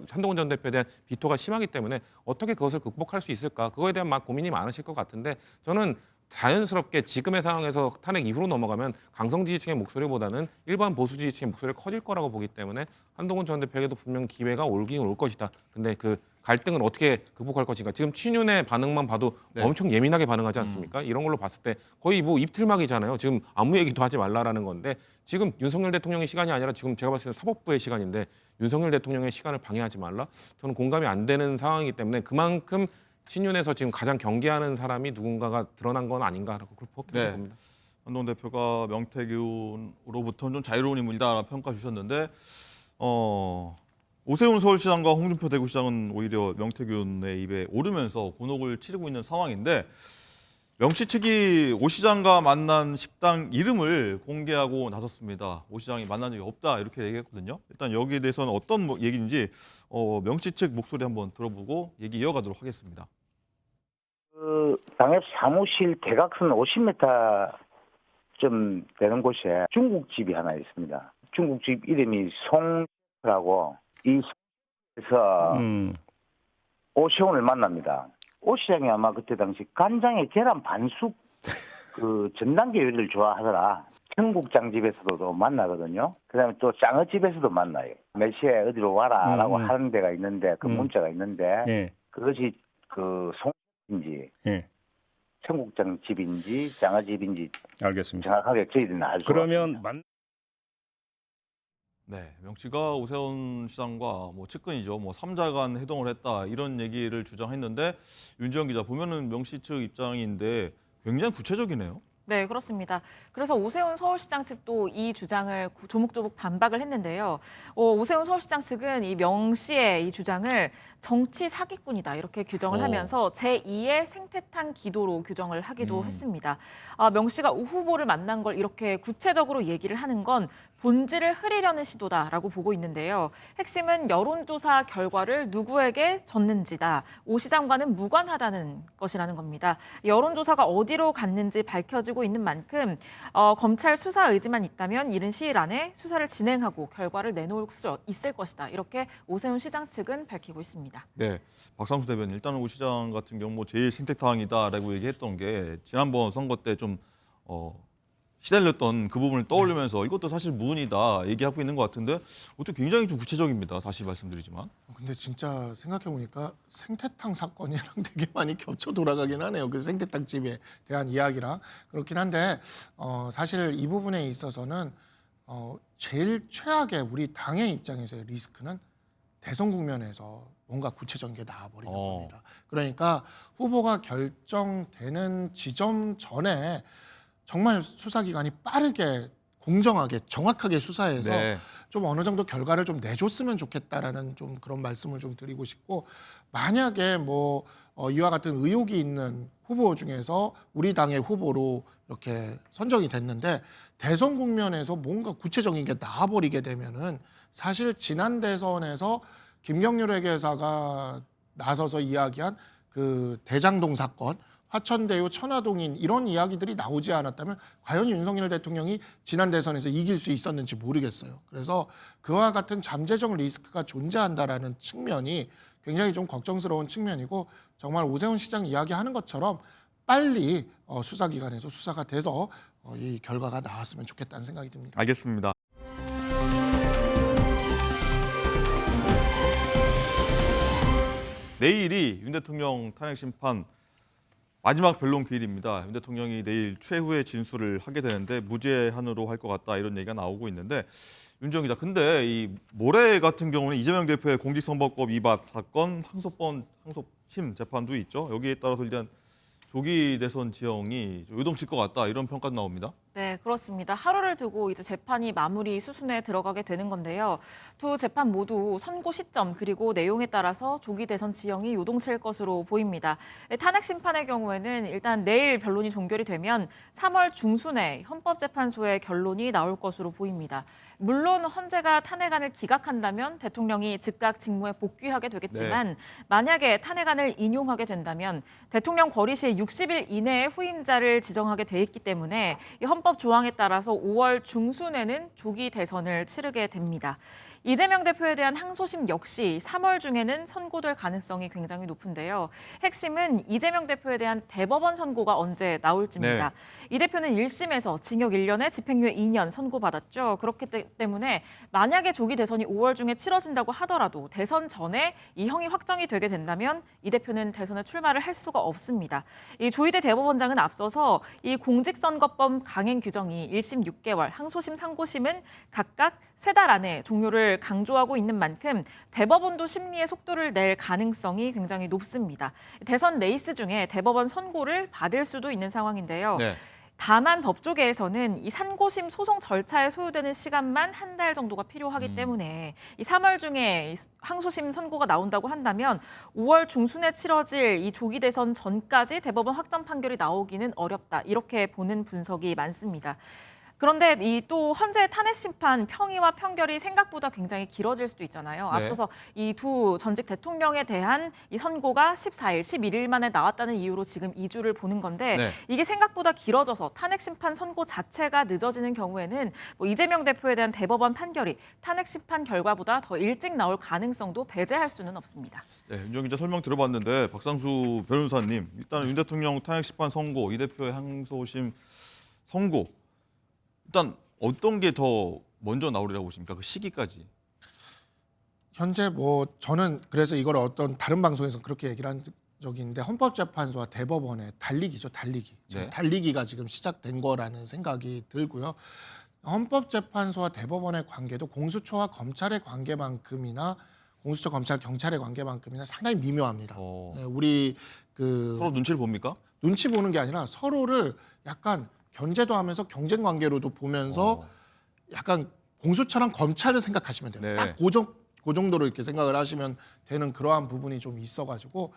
한동훈 전 대표에 대한 비토가 심하기 때문에 어떻게 그것을 극복할 수 있을까, 그거에 대한 막 고민이 많으실 것 같은데, 저는 자연스럽게 지금의 상황에서 탄핵 이후로 넘어가면 강성 지지층의 목소리보다는 일반 보수 지지층의 목소리가 커질 거라고 보기 때문에 한동훈 전 대표에게도 분명 기회가 올긴 올 것이다. 근데 그 갈등을 어떻게 극복할 것인가. 지금 친윤의 반응만 봐도 엄청 예민하게 반응하지 않습니까? 이런 걸로 봤을 때 거의 뭐 입틀막이잖아요. 지금 아무 얘기도 하지 말라라는 건데, 지금 윤석열 대통령의 시간이 아니라 지금 제가 봤을 때 사법부의 시간인데 윤석열 대통령의 시간을 방해하지 말라? 저는 공감이 안 되는 상황이기 때문에 그만큼 친윤에서 지금 가장 경계하는 사람이 누군가가 드러난 건 아닌가라고 그렇게
네.
봅니다.
한동훈 대표가 명태균으로부터는 좀 자유로운 인물이다 평가 주셨는데 오세훈 서울시장과 홍준표 대구시장은 오히려 명태균의 입에 오르면서 곤혹을 치르고 있는 상황인데, 명시 측이 오 시장과 만난 식당 이름을 공개하고 나섰습니다. 오 시장이 만난 적이 없다 이렇게 얘기했거든요. 일단 여기에 대해서는 어떤 얘기인지 명시 측 목소리 한번 들어보고 얘기 이어가도록 하겠습니다.
그 당협 사무실 대각선 50m쯤 되는 곳에 중국집이 하나 있습니다. 중국집 이름이 송라고, 이 에서 오시원을 만납니다. 오 시장이 아마 그때 당시 간장에 계란 반숙 그 전단계 요리를 좋아하더라. 청국장집에서도 만나거든요. 그다음에 또 짱어집에서도 만나요. 몇 시에 어디로 와라라고 하는 데가 있는데 그 문자가 있는데 그것이 그 송인지 청국장집인지 짱어집인지
알겠습니다.
정확하게 저희들은 알 수가 없습니다.
네, 명시가 오세훈 시장과 뭐 측근이죠. 뭐 3자 간 회동을 했다 이런 얘기를 주장했는데, 윤지영 기자 보면은 명시 측 입장인데 굉장히 구체적이네요.
네, 그렇습니다. 그래서 오세훈 서울시장 측도 이 주장을 조목조목 반박을 했는데요. 오세훈 서울시장 측은 이 명 씨의 이 주장을 정치 사기꾼이다 이렇게 규정을 하면서 제2의 생태탕 기도로 규정을 하기도 했습니다. 명 씨가 우 후보를 만난 걸 이렇게 구체적으로 얘기를 하는 건 본질을 흐리려는 시도다라고 보고 있는데요. 핵심은 여론조사 결과를 누구에게 줬는지다. 오 시장과는 무관하다는 것이라는 겁니다. 여론조사가 어디로 갔는지 밝혀지고 있는 만큼 검찰 수사 의지만 있다면 이른 시일 안에 수사를 진행하고 결과를 내놓을 수 있을 것이다. 이렇게 오세훈 시장 측은 밝히고 있습니다.
네, 박상수 대변인 일단은 오 시장 같은 경우 뭐 제일 생태탕이다라고 얘기했던 게 지난번 선거 때 좀 시달렸던 그 부분을 떠올리면서 이것도 사실 무근이다 얘기하고 있는 것 같은데, 어떻게 굉장히 좀 구체적입니다. 다시 말씀드리지만.
근데 진짜 생각해 보니까 생태탕 사건이랑 되게 많이 겹쳐 돌아가긴 하네요. 그 생태탕 집에 대한 이야기랑 그렇긴 한데 사실 이 부분에 있어서는 제일 최악의 우리 당의 입장에서의 리스크는 대선 국면에서 뭔가 구체적인 게 나와버리는 겁니다. 그러니까 후보가 결정되는 지점 전에 정말 수사기관이 빠르게 공정하게 정확하게 수사해서
네.
좀 어느 정도 결과를 좀 내줬으면 좋겠다라는 좀 그런 말씀을 좀 드리고 싶고, 만약에 뭐 이와 같은 의혹이 있는 후보 중에서 우리 당의 후보로 이렇게 선정이 됐는데 대선 국면에서 뭔가 구체적인 게 나와버리게 되면은 사실 지난 대선에서 김경률 회계사가 나서서 이야기한 그 대장동 사건, 화천대유 천화동인 이런 이야기들이 나오지 않았다면 과연 윤석열 대통령이 지난 대선에서 이길 수 있었는지 모르겠어요. 그래서 그와 같은 잠재적 리스크가 존재한다라는 측면이 굉장히 좀 걱정스러운 측면이고, 정말 오세훈 시장 이야기하는 것처럼 빨리 수사기관에서 수사가 돼서 이 결과가 나왔으면 좋겠다는 생각이 듭니다.
알겠습니다. 내일이 윤 대통령 탄핵 심판 마지막 변론 기일입니다. 윤 대통령이 내일 최후의 진술을 하게 되는데 무죄한으로 할 것 같다 이런 얘기가 나오고 있는데, 윤정 기자, 근데 이 모레 같은 경우는 이재명 대표의 공직선거법 위반 사건 항소심 재판도 있죠. 여기에 따라서 일단 조기 대선 지형이 요동칠 것 같다 이런 평가도 나옵니다.
네, 그렇습니다. 하루를 두고 이제 재판이 마무리 수순에 들어가게 되는 건데요. 두 재판 모두 선고 시점 그리고 내용에 따라서 조기 대선 지형이 요동칠 것으로 보입니다. 탄핵 심판의 경우에는 일단 내일 변론이 종결이 되면 3월 중순에 헌법재판소의 결론이 나올 것으로 보입니다. 물론 헌재가 탄핵안을 기각한다면 대통령이 즉각 직무에 복귀하게 되겠지만 만약에 탄핵안을 인용하게 된다면 대통령 거리 시 60일 이내에 후임자를 지정하게 돼 있기 때문에 이 헌법 조항에 따라서 5월 중순에는 조기 대선을 치르게 됩니다. 이재명 대표에 대한 항소심 역시 3월 중에는 선고될 가능성이 굉장히 높은데요. 핵심은 이재명 대표에 대한 대법원 선고가 언제 나올지입니다. 이 대표는 1심에서 징역 1년에 집행유예 2년 선고받았죠. 그렇기 때문에 만약에 조기 대선이 5월 중에 치러진다고 하더라도 대선 전에 이 형이 확정이 되게 된다면 이 대표는 대선에 출마를 할 수가 없습니다. 이 조희대 대법원장은 앞서서 이 공직선거법 강행 규정이 1심 6개월, 항소심, 상고심은 각각 3달 안에 종료를 강조하고 있는 만큼 대법원도 심리의 속도를 낼 가능성이 굉장히 높습니다. 대선 레이스 중에 대법원 선고를 받을 수도 있는 상황인데요. 다만 법조계에서는 이 상고심 소송 절차에 소요되는 시간만 1달 정도가 필요하기 때문에 이 3월 중에 항소심 선고가 나온다고 한다면 5월 중순에 치러질 이 조기 대선 전까지 대법원 확정 판결이 나오기는 어렵다. 이렇게 보는 분석이 많습니다. 그런데 이 또 헌재 탄핵 심판 평의와 평결이 생각보다 굉장히 길어질 수도 있잖아요. 앞서서 이 두 전직 대통령에 대한 이 선고가 14일, 11일 만에 나왔다는 이유로 지금 2주를 보는 건데 이게 생각보다 길어져서 탄핵 심판 선고 자체가 늦어지는 경우에는 뭐 이재명 대표에 대한 대법원 판결이 탄핵 심판 결과보다 더 일찍 나올 가능성도 배제할 수는 없습니다.
네, 윤정 기자 설명 들어봤는데 박상수 변호사님, 일단은 윤 대통령 탄핵 심판 선고, 이 대표의 항소심 선고, 일단 어떤 게 더 먼저 나오리라고 보십니까? 그 시기까지.
현재 뭐 저는 그래서 이걸 어떤 다른 방송에서 그렇게 얘기를 한 적이 있는데, 헌법재판소와 대법원의 달리기죠, 달리기. 지금 달리기가 지금 시작된 거라는 생각이 들고요. 헌법재판소와 대법원의 관계도 공수처와 검찰의 관계만큼이나 공수처, 검찰, 경찰의 관계만큼이나 상당히 미묘합니다. 우리
서로 눈치를 봅니까?
눈치 보는 게 아니라 서로를 약간 견제도 하면서 경쟁 관계로도 보면서 약간 공수처랑 검찰을 생각하시면 돼요. 딱 그 정도로 이렇게 생각을 하시면 되는 그러한 부분이 좀 있어가지고,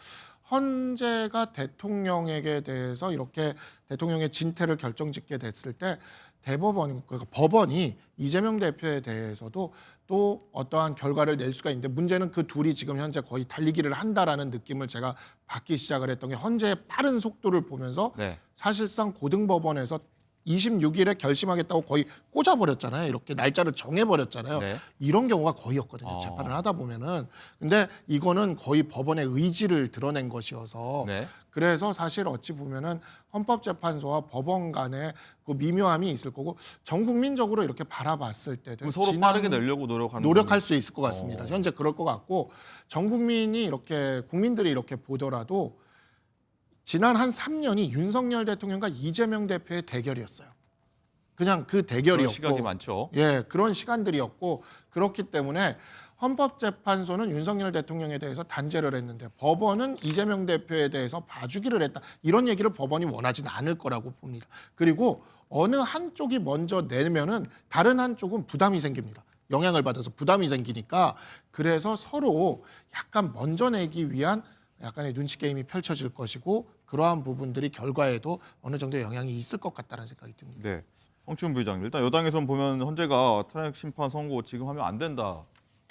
헌재가 대통령에게 대해서 이렇게 대통령의 진퇴를 결정짓게 됐을 때 대법원, 그러니까 법원이 이재명 대표에 대해서도 또 어떠한 결과를 낼 수가 있는데, 문제는 그 둘이 지금 현재 거의 달리기를 한다라는 느낌을 제가 받기 시작을 했던 게, 헌재의 빠른 속도를 보면서 사실상 고등법원에서 26일에 결심하겠다고 거의 꽂아버렸잖아요. 이렇게 날짜를 정해버렸잖아요. 이런 경우가 거의 없거든요. 재판을 하다 보면은. 근데 이거는 거의 법원의 의지를 드러낸 것이어서 그래서 사실 어찌 보면은 헌법재판소와 법원 간의 그 미묘함이 있을 거고, 전 국민적으로 이렇게 바라봤을 때도
서로 빠르게 내려고
노력할 수 있을 것 같습니다. 현재 그럴 것 같고, 전 국민이 이렇게 국민들이 이렇게 보더라도 지난 한 3년이 윤석열 대통령과 이재명 대표의 대결이었어요. 그냥 그
그런
대결이었고
시각이 많죠.
예, 그런 시간들이었고 그렇기 때문에 헌법재판소는 윤석열 대통령에 대해서 단죄를 했는데 법원은 이재명 대표에 대해서 봐주기를 했다. 이런 얘기를 법원이 원하지는 않을 거라고 봅니다. 그리고 어느 한쪽이 먼저 내면은 다른 한쪽은 부담이 생깁니다. 영향을 받아서 부담이 생기니까 그래서 서로 약간 먼저 내기 위한 약간의 눈치 게임이 펼쳐질 것이고 그러한 부분들이 결과에도 어느 정도 영향이 있을 것 같다는 생각이 듭니다.
네. 홍춘 부의장님, 일단 여당에서는 보면 헌재가 탄핵 심판 선고 지금 하면 안 된다.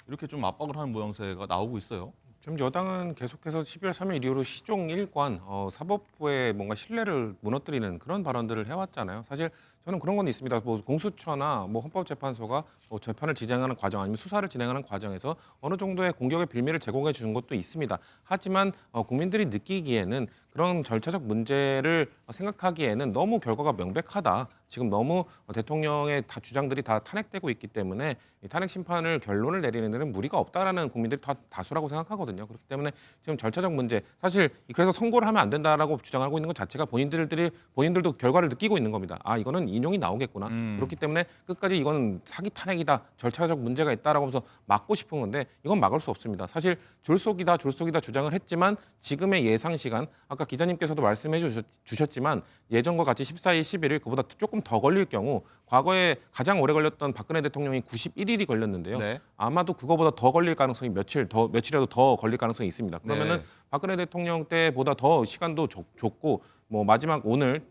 이렇게 좀 압박을 하는 모양새가 나오고 있어요.
지금 여당은 계속해서 12월 3일 이후로 시종 1관 사법부의 뭔가 신뢰를 무너뜨리는 그런 발언들을 해왔잖아요. 사실 저는 그런 건 있습니다. 뭐 공수처나 뭐 헌법재판소가 뭐 재판을 진행하는 과정 아니면 수사를 진행하는 과정에서 어느 정도의 공격의 빌미를 제공해 주는 것도 있습니다. 하지만 국민들이 느끼기에는 그런 절차적 문제를 생각하기에는 너무 결과가 명백하다. 지금 너무 대통령의 주장들이 다 탄핵되고 있기 때문에 이 탄핵 심판을 결론을 내리는 데는 무리가 없다라는 국민들이 다수라고 생각하거든요. 그렇기 때문에 지금 절차적 문제, 사실 그래서 선고를 하면 안 된다라고 주장하고 있는 것 자체가 본인들도 결과를 느끼고 있는 겁니다. 아, 이거는 인용이 나오겠구나. 그렇기 때문에 끝까지 이건 사기 탄핵이다, 절차적 문제가 있다라고 하면서 막고 싶은 건데 이건 막을 수 없습니다. 사실 졸속이다 주장을 했지만 지금의 예상 시간, 아까 기자님께서도 말씀해 주셨지만 예전과 같이 14일, 11일 그보다 조금 더 걸릴 경우 과거에 가장 오래 걸렸던 박근혜 대통령이 91일이 걸렸는데요.
네.
아마도 그거보다 더 걸릴 가능성이 며칠이라도 더 걸릴 가능성이 있습니다. 그러면은
네.
박근혜 대통령 때보다 더 시간도 좁고 뭐 마지막 오늘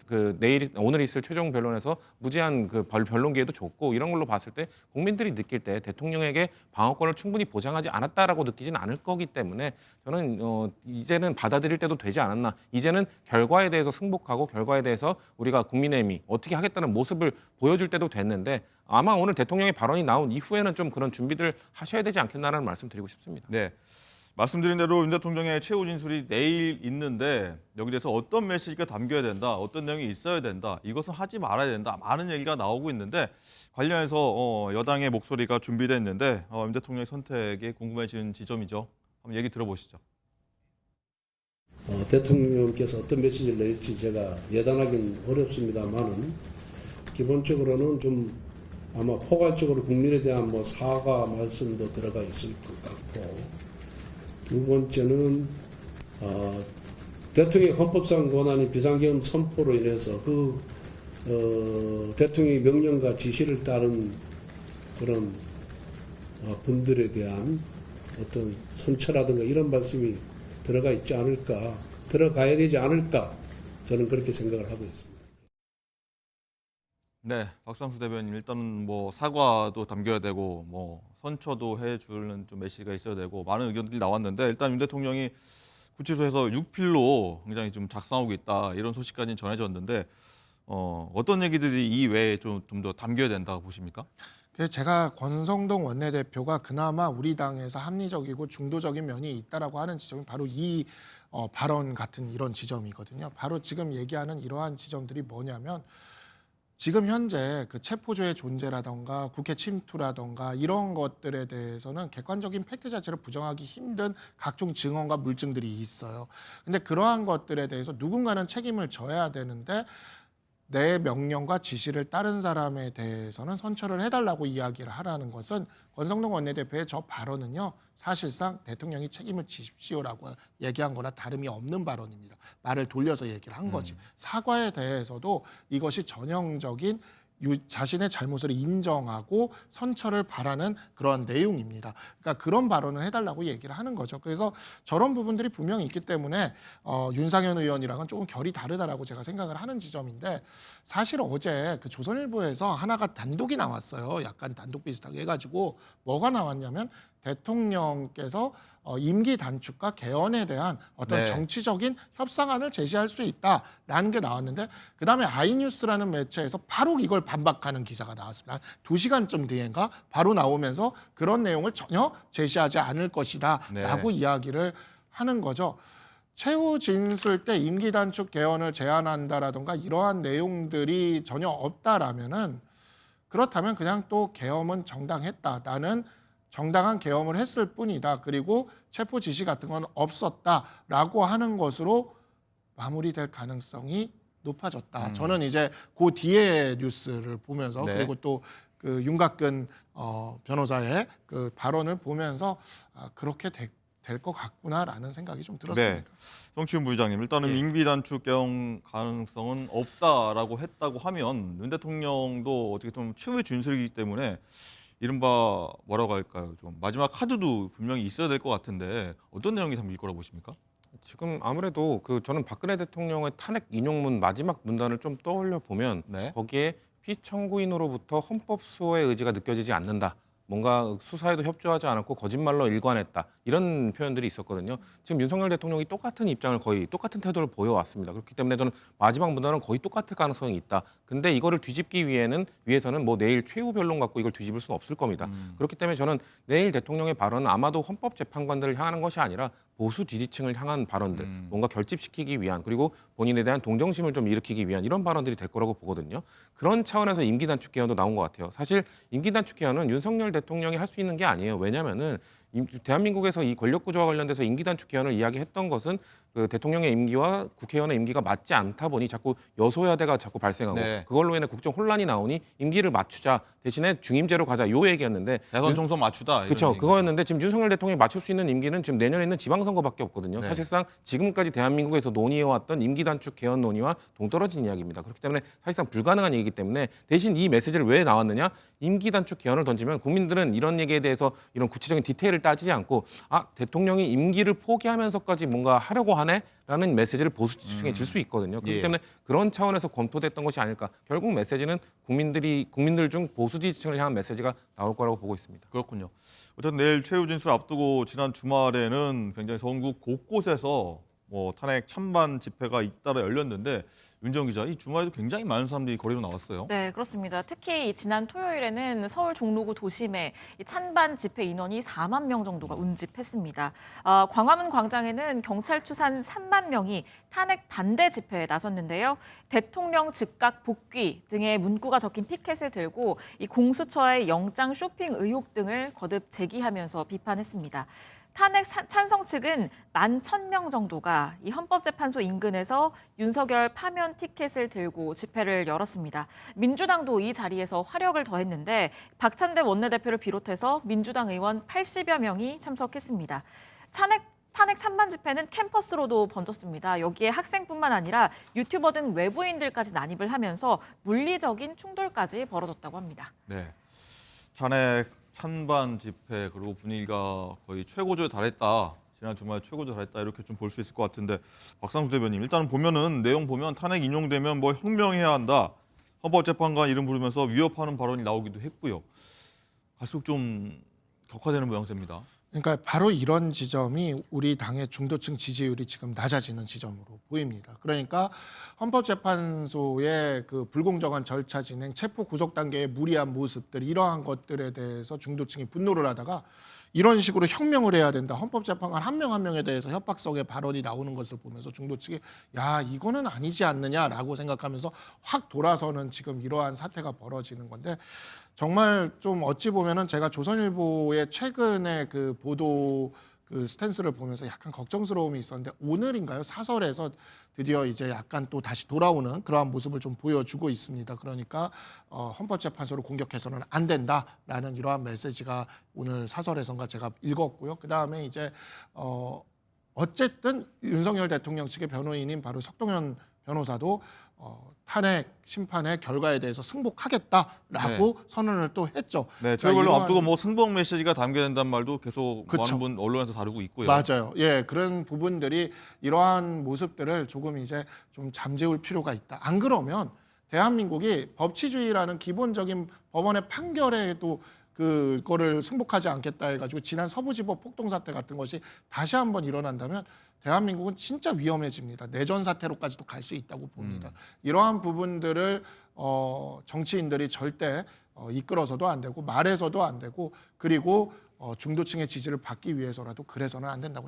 오늘 있을 최종 변론에서 무제한 변론 기회도 줬고 이런 걸로 봤을 때 국민들이 느낄 때 대통령에게 방어권을 충분히 보장하지 않았다라고 느끼지는 않을 거기 때문에 저는 이제는 받아들일 때도 되지 않았나. 이제는 결과에 대해서 승복하고 결과에 대해서 우리가 국민의힘이 어떻게 하겠다는 모습을 보여줄 때도 됐는데 아마 오늘 대통령의 발언이 나온 이후에는 좀 그런 준비들 하셔야 되지 않겠나라는 말씀 드리고 싶습니다.
네. 말씀드린 대로 윤 대통령의 최후 진술이 내일 있는데 여기 대해서 어떤 메시지가 담겨야 된다, 어떤 내용이 있어야 된다, 이것은 하지 말아야 된다. 많은 얘기가 나오고 있는데 관련해서 여당의 목소리가 준비됐는데 윤 대통령의 선택에 궁금해지는 지점이죠. 한번 얘기 들어보시죠.
대통령께서 어떤 메시지를 낼지 제가 예단하기는 어렵습니다만은 기본적으로는 좀 아마 포괄적으로 국민에 대한 뭐 사과 말씀도 들어가 있을 것 같고 두 번째는 대통령의 헌법상 권한인 비상계엄 선포로 인해서 대통령의 명령과 지시를 따른 그런 분들에 대한 어떤 선처라든가 이런 말씀이 들어가 있지 않을까, 들어가야 되지 않을까 저는 그렇게 생각을 하고 있습니다.
네, 박상수 대변인 일단은 뭐 사과도 담겨야 되고 뭐 선처도 해주는 좀 메시지가 있어야 되고 많은 의견들이 나왔는데 일단 윤 대통령이 구치소에서 6필로 굉장히 좀 작성하고 있다 이런 소식까지는 전해졌는데 어떤 얘기들이 이 외에 좀 더 담겨야 된다고 보십니까?
그래서 제가 권성동 원내대표가 그나마 우리 당에서 합리적이고 중도적인 면이 있다라고 하는 지점이 바로 이 발언 같은 이런 지점이거든요. 바로 지금 얘기하는 이러한 지점들이 뭐냐면 지금 현재 그 체포조의 존재라던가 국회 침투라던가 이런 것들에 대해서는 객관적인 팩트 자체를 부정하기 힘든 각종 증언과 물증들이 있어요. 근데 그러한 것들에 대해서 누군가는 책임을 져야 되는데 내 명령과 지시를 따른 사람에 대해서는 선처를 해달라고 이야기를 하라는 것은 권성동 원내대표의 저 발언은요. 사실상 대통령이 책임을 지십시오라고 얘기한 거나 다름이 없는 발언입니다. 말을 돌려서 얘기를 한 거지. 사과에 대해서도 이것이 전형적인 자신의 잘못을 인정하고 선처를 바라는 그런 내용입니다. 그러니까 그런 발언을 해달라고 얘기를 하는 거죠. 그래서 저런 부분들이 분명히 있기 때문에 윤상현 의원이랑은 조금 결이 다르다라고 제가 생각을 하는 지점인데 사실 어제 그 조선일보에서 하나가 단독이 나왔어요. 약간 단독 비슷하게 해가지고 뭐가 나왔냐면 대통령께서 임기 단축과 개헌에 대한 어떤
네.
정치적인 협상안을 제시할 수 있다라는 게 나왔는데 그다음에 아이뉴스라는 매체에서 바로 이걸 반박하는 기사가 나왔습니다. 2시간쯤 뒤인가 바로 나오면서 그런 내용을 전혀 제시하지 않을 것이다라고 이야기를 하는 거죠. 최후 진술 때 임기 단축 개헌을 제안한다라던가 이러한 내용들이 전혀 없다라면은 그렇다면 그냥 또 계엄은 정당했다. 정당한 계엄을 했을 뿐이다. 그리고 체포 지시 같은 건 없었다라고 하는 것으로 마무리될 가능성이 높아졌다. 저는 이제 그 뒤에 뉴스를 보면서
네.
그리고 또 그 윤곽근 변호사의 그 발언을 보면서 그렇게 될 것 같구나라는 생각이 좀 들었습니다.
네. 정치훈 부의장님, 일단은 임기 단축 개헌 가능성은 없다라고 했다고 하면 윤 대통령도 어떻게 보면 최후의 준술이기 때문에 이른바 뭐라고 할까요? 좀 마지막 카드도 분명히 있어야 될 것 같은데 어떤 내용이 담길 거라고 보십니까?
지금 아무래도 저는 박근혜 대통령의 탄핵 인용문 마지막 문단을 좀 떠올려 보면
네.
거기에 피청구인으로부터 헌법 수호의 의지가 느껴지지 않는다. 뭔가 수사에도 협조하지 않았고 거짓말로 일관했다. 이런 표현들이 있었거든요. 지금 윤석열 대통령이 똑같은 입장을 거의 똑같은 태도를 보여왔습니다. 그렇기 때문에 저는 마지막 문단은 거의 똑같을 가능성이 있다. 근데 이거를 뒤집기 위해서는 뭐 내일 최후 변론 갖고 이걸 뒤집을 수는 없을 겁니다. 그렇기 때문에 저는 내일 대통령의 발언은 아마도 헌법재판관들을 향하는 것이 아니라 보수 지지층을 향한 발언들, 뭔가 결집시키기 위한 그리고 본인에 대한 동정심을 좀 일으키기 위한 이런 발언들이 될 거라고 보거든요. 그런 차원에서 임기 단축 개헌도 나온 것 같아요. 사실 임기 단축 개헌은 윤석열 대통령이 할 수 있는 게 아니에요. 왜냐하면은 대한민국에서 이 권력 구조와 관련돼서 임기 단축 개헌을 이야기했던 것은 그 대통령의 임기와 국회의원의 임기가 맞지 않다 보니 자꾸 여소야대가 자꾸 발생하고
네.
그걸로 인해 국정 혼란이 나오니 임기를 맞추자 대신에 중임제로 가자 요 얘기였는데
대선 총선 맞추다. 이런
그렇죠.
얘기죠.
그거였는데 지금 윤석열 대통령이 맞출 수 있는 임기는 지금 내년에 있는 지방선거밖에 없거든요.
네.
사실상 지금까지 대한민국에서 논의해왔던 임기 단축 개헌 논의와 동떨어진 이야기입니다. 그렇기 때문에 사실상 불가능한 얘기이기 때문에 대신 이 메시지를 왜 나왔느냐? 임기 단축 개헌을 던지면 국민들은 이런 얘기에 대해서 이런 구체적인 디테일을 따지지 않고 대통령이 임기를 포기하면서까지 뭔가 하려고 하네라는 메시지를 보수 지지층에 줄 수 있거든요. 그렇기
예.
때문에 그런 차원에서 검토됐던 것이 아닐까. 결국 메시지는 국민들 중 보수 지지층을 향한 메시지가 나올 거라고 보고 있습니다.
그렇군요. 어쨌든 내일 최후 진술 앞두고 지난 주말에는 굉장히 전국 곳곳에서 뭐 탄핵 찬반 집회가 잇따라 열렸는데 윤정 기자, 이 주말에도 굉장히 많은 사람들이 거리로 나왔어요.
네, 그렇습니다. 특히 지난 토요일에는 서울 종로구 도심에 이 찬반 집회 인원이 4만 명 정도가 운집했습니다. 광화문 광장에는 경찰 추산 3만 명이 탄핵 반대 집회에 나섰는데요. 대통령 즉각 복귀 등의 문구가 적힌 피켓을 들고 이 공수처의 영장 쇼핑 의혹 등을 거듭 제기하면서 비판했습니다. 탄핵 찬성 측은 11,000명 정도가 이 헌법재판소 인근에서 윤석열 파면 티켓을 들고 집회를 열었습니다. 민주당도 이 자리에서 화력을 더했는데 박찬대 원내대표를 비롯해서 민주당 의원 80여 명이 참석했습니다. 탄핵 찬반 집회는 캠퍼스로도 번졌습니다. 여기에 학생뿐만 아니라 유튜버 등 외부인들까지 난입을 하면서 물리적인 충돌까지 벌어졌다고 합니다.
네. 탄핵 찬반 집회 그리고 분위기가 거의 최고조에 달했다. 지난 주말 최고조에 달했다. 이렇게 좀 볼 수 있을 것 같은데 박상수 대변인, 일단은 보면은 내용 보면 탄핵 인용되면 뭐 혁명해야 한다. 헌법재판관 이름 부르면서 위협하는 발언이 나오기도 했고요. 갈수록 좀 격화되는 모양새입니다.
그러니까 바로 이런 지점이 우리 당의 중도층 지지율이 지금 낮아지는 지점으로 보입니다. 그러니까 헌법재판소의 그 불공정한 절차 진행, 체포 구속 단계의 무리한 모습들, 이러한 것들에 대해서 중도층이 분노를 하다가 이런 식으로 혁명을 해야 된다. 헌법재판관 한 명 한 명에 대해서 협박성의 발언이 나오는 것을 보면서 중도층이 야, 이거는 아니지 않느냐라고 생각하면서 확 돌아서는 지금 이러한 사태가 벌어지는 건데, 정말 좀 어찌 보면은 제가 조선일보의 최근의 그 보도 그 스탠스를 보면서 약간 걱정스러움이 있었는데, 오늘인가요? 사설에서 드디어 이제 약간 또 다시 돌아오는 그러한 모습을 좀 보여주고 있습니다. 그러니까 헌법재판소를 공격해서는 안 된다라는 이러한 메시지가 오늘 사설에선가 제가 읽었고요. 그 다음에 이제 어쨌든 윤석열 대통령 측의 변호인인 바로 석동현 변호사도 탄핵 심판의 결과에 대해서 승복하겠다라고 선언을 또 했죠.
네,
그러니까
최근에 앞두고 뭐 승복 메시지가 담겨진다는 말도 계속
그쵸.
많은 분 언론에서 다루고 있고요.
맞아요. 예, 그런 부분들이 이러한 모습들을 조금 이제 좀 잠재울 필요가 있다. 안 그러면 대한민국이 법치주의라는 기본적인 법원의 판결에도 그거를 승복하지 않겠다 해가지고 지난 서부지법 폭동 사태 같은 것이 다시 한번 일어난다면 대한민국은 진짜 위험해집니다. 내전 사태로까지도 갈 수 있다고 봅니다. 이러한 부분들을 정치인들이 절대 이끌어서도 안 되고 말해서도 안 되고, 그리고 중도층의 지지를 받기 위해서라도 그래서는 안 된다고.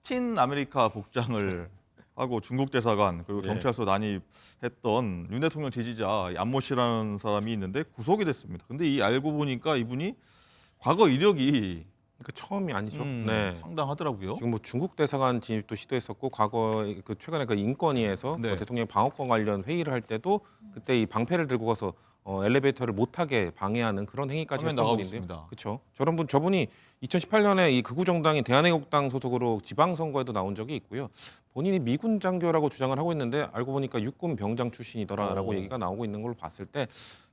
캡틴 아메리카 복장을 하고 중국 대사관 그리고 경찰서 난입했던 윤 대통령 지지자 안모 씨라는 사람이 있는데 구속이 됐습니다. 근데 이 알고 보니까 이분이 과거 이력이
그 처음이 아니죠. 네.
상당하더라고요.
지금 뭐 중국 대사관 진입도 시도했었고 과거 그 최근에 그 인권위에서
네.
뭐 대통령 방어권 관련 회의를 할 때도 그때 이 방패를 들고 가서 엘리베이터를 못하게 방해하는 그런 행위까지
화면
했던
나가고
분인데요.
있습니다.
그렇죠. 저분이 2018년에 이 극우 정당인 대한애국당 소속으로 지방선거에도 나온 적이 있고요. 본인이 미군 장교라고 주장을 하고 있는데 알고 보니까 육군 병장 출신이더라라고 얘기가 나오고 있는 걸 봤을 때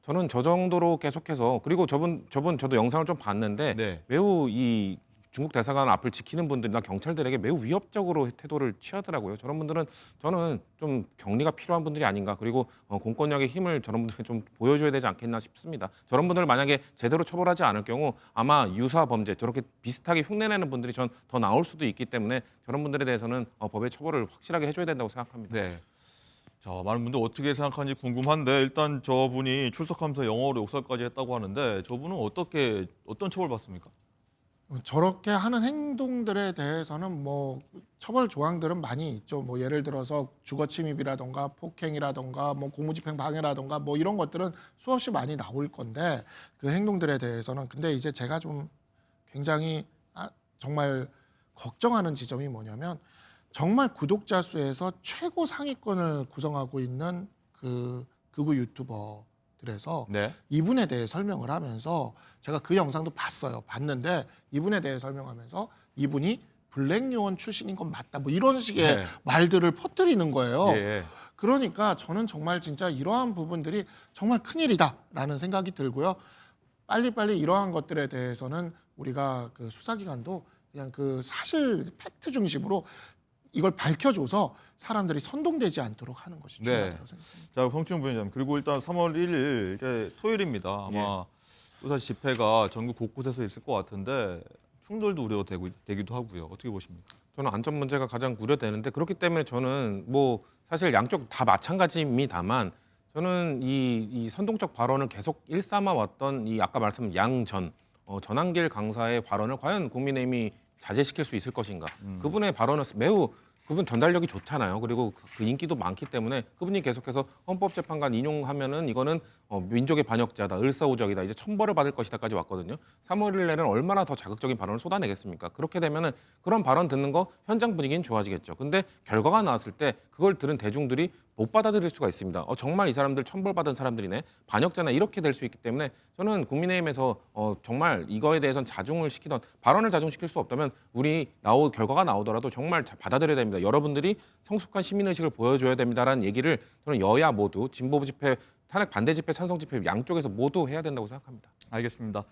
저는 저 정도로 계속해서 그리고 저도 영상을 좀 봤는데
네.
매우 이 중국 대사관 앞을 지키는 분들이나 경찰들에게 매우 위협적으로 태도를 취하더라고요. 저런 분들은 저는 좀 격리가 필요한 분들이 아닌가. 그리고 공권력의 힘을 저런 분들에게 좀 보여줘야 되지 않겠나 싶습니다. 저런 분들을 만약에 제대로 처벌하지 않을 경우 아마 유사 범죄 저렇게 비슷하게 흉내내는 분들이 전 더 나올 수도 있기 때문에 저런 분들에 대해서는 법의 처벌을 확실하게 해줘야 된다고 생각합니다.
네. 자, 많은 분들 어떻게 생각하는지 궁금한데 일단 저분이 출석하면서 영어로 욕설까지 했다고 하는데 저분은 어떤 처벌 받습니까?
저렇게 하는 행동들에 대해서는 뭐 처벌 조항들은 많이 있죠. 뭐 예를 들어서 주거 침입이라던가 폭행이라던가 뭐 공무집행 방해라던가 뭐 이런 것들은 수없이 많이 나올 건데 그 행동들에 대해서는 근데 이제 제가 좀 굉장히 정말 걱정하는 지점이 뭐냐면 정말 구독자 수에서 최고 상위권을 구성하고 있는 그 극우 유튜버들에서
네.
이분에 대해 설명을 하면서 제가 그 영상도 봤는데 이분에 대해 설명하면서 이분이 블랙 요원 출신인 건 맞다 뭐 이런 식의
네.
말들을 퍼뜨리는 거예요.
예.
그러니까 저는 정말 진짜 이러한 부분들이 정말 큰일이다라는 생각이 들고요. 빨리빨리 이러한 것들에 대해서는 우리가 그 수사기관도 그냥 그 사실 팩트 중심으로 이걸 밝혀줘서 사람들이 선동되지 않도록 하는 것이 중요하다고 생각합니다.
자, 성춘 부위원장님. 그리고 일단 3월 1일 이게 토요일입니다. 아마 또다시 집회가 전국 곳곳에서 있을 것 같은데 충돌도 우려되기도 하고요. 어떻게 보십니까?
저는 안전 문제가 가장 우려되는데 그렇기 때문에 저는 뭐 사실 양쪽 다 마찬가지입니다만 저는 이 선동적 발언을 계속 일삼아 왔던 이 아까 말씀한 양전 전한길 강사의 발언을 과연 국민의힘이 자제시킬 수 있을 것인가? 그분의 발언은 매우 그분 전달력이 좋잖아요. 그리고 그 인기도 많기 때문에 그분이 계속해서 헌법재판관 인용하면은 이거는 민족의 반역자다, 을사오적이다, 이제 천벌을 받을 것이다까지 왔거든요. 3월 1일 내는 얼마나 더 자극적인 발언을 쏟아내겠습니까? 그렇게 되면은 그런 발언 듣는 거 현장 분위기는 좋아지겠죠. 근데 결과가 나왔을 때 그걸 들은 대중들이 못 받아들일 수가 있습니다. 정말 이 사람들 천벌받은 사람들이네, 반역자나 이렇게 될 수 있기 때문에 저는 국민의힘에서 정말 이거에 대해서는 자중을 시키던 발언을 자중시킬 수 없다면 우리 결과가 나오더라도 정말 받아들여야 됩니다. 여러분들이 성숙한 시민의식을 보여줘야 됩니다라는 얘기를 저는 여야 모두 진보 집회, 탄핵 반대 집회, 찬성 집회 양쪽에서 모두 해야 된다고 생각합니다.
알겠습니다.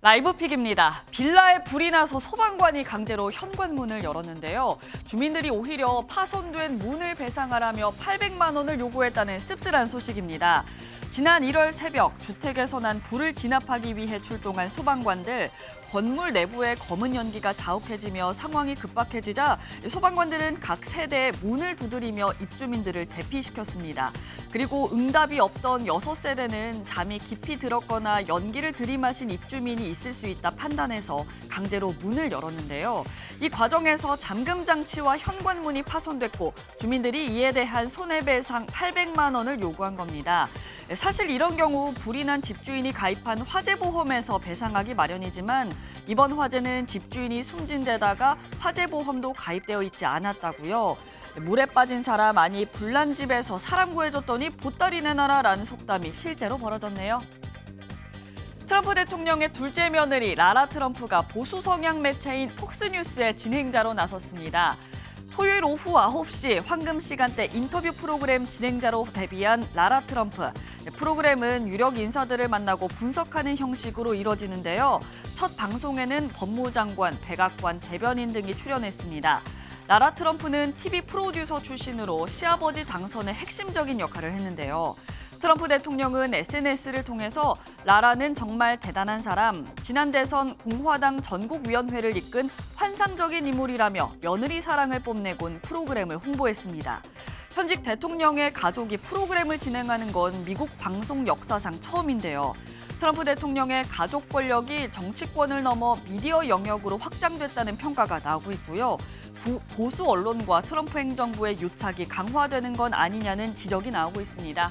라이브픽입니다. 빌라에 불이 나서 소방관이 강제로 현관문을 열었는데요. 주민들이 오히려 파손된 문을 배상하라며 800만 원을 요구했다는 씁쓸한 소식입니다. 지난 1월 새벽 주택에서 난 불을 진압하기 위해 출동한 소방관들. 건물 내부에 검은 연기가 자욱해지며 상황이 급박해지자 소방관들은 각 세대의 문을 두드리며 입주민들을 대피시켰습니다. 그리고 응답이 없던 6세대는 잠이 깊이 들었거나 연기를 들이마신 입주민이 있을 수 있다 판단해서 강제로 문을 열었는데요. 이 과정에서 잠금 장치와 현관문이 파손됐고 주민들이 이에 대한 손해배상 800만 원을 요구한 겁니다. 사실 이런 경우 불이 난 집주인이 가입한 화재보험에서 배상하기 마련이지만 이번 화재는 집주인이 숨진 데다가 화재보험도 가입되어 있지 않았다고요. 물에 빠진 사람 아니 불난 집에서 사람 구해줬더니 보따리 내놔라라는 속담이 실제로 벌어졌네요. 트럼프 대통령의 둘째 며느리 라라 트럼프가 보수 성향 매체인 폭스뉴스의 진행자로 나섰습니다. 토요일 오후 9시 황금 시간대 인터뷰 프로그램 진행자로 데뷔한 라라 트럼프. 프로그램은 유력 인사들을 만나고 분석하는 형식으로 이뤄지는데요. 첫 방송에는 법무장관, 백악관, 대변인 등이 출연했습니다. 라라 트럼프는 TV 프로듀서 출신으로 시아버지 당선에 핵심적인 역할을 했는데요. 트럼프 대통령은 SNS를 통해서 라라는 정말 대단한 사람, 지난 대선 공화당 전국위원회를 이끈 환상적인 인물이라며 며느리 사랑을 뽐내곤 프로그램을 홍보했습니다. 현직 대통령의 가족이 프로그램을 진행하는 건 미국 방송 역사상 처음인데요. 트럼프 대통령의 가족 권력이 정치권을 넘어 미디어 영역으로 확장됐다는 평가가 나오고 있고요. 보수 언론과 트럼프 행정부의 유착이 강화되는 건 아니냐는 지적이 나오고 있습니다.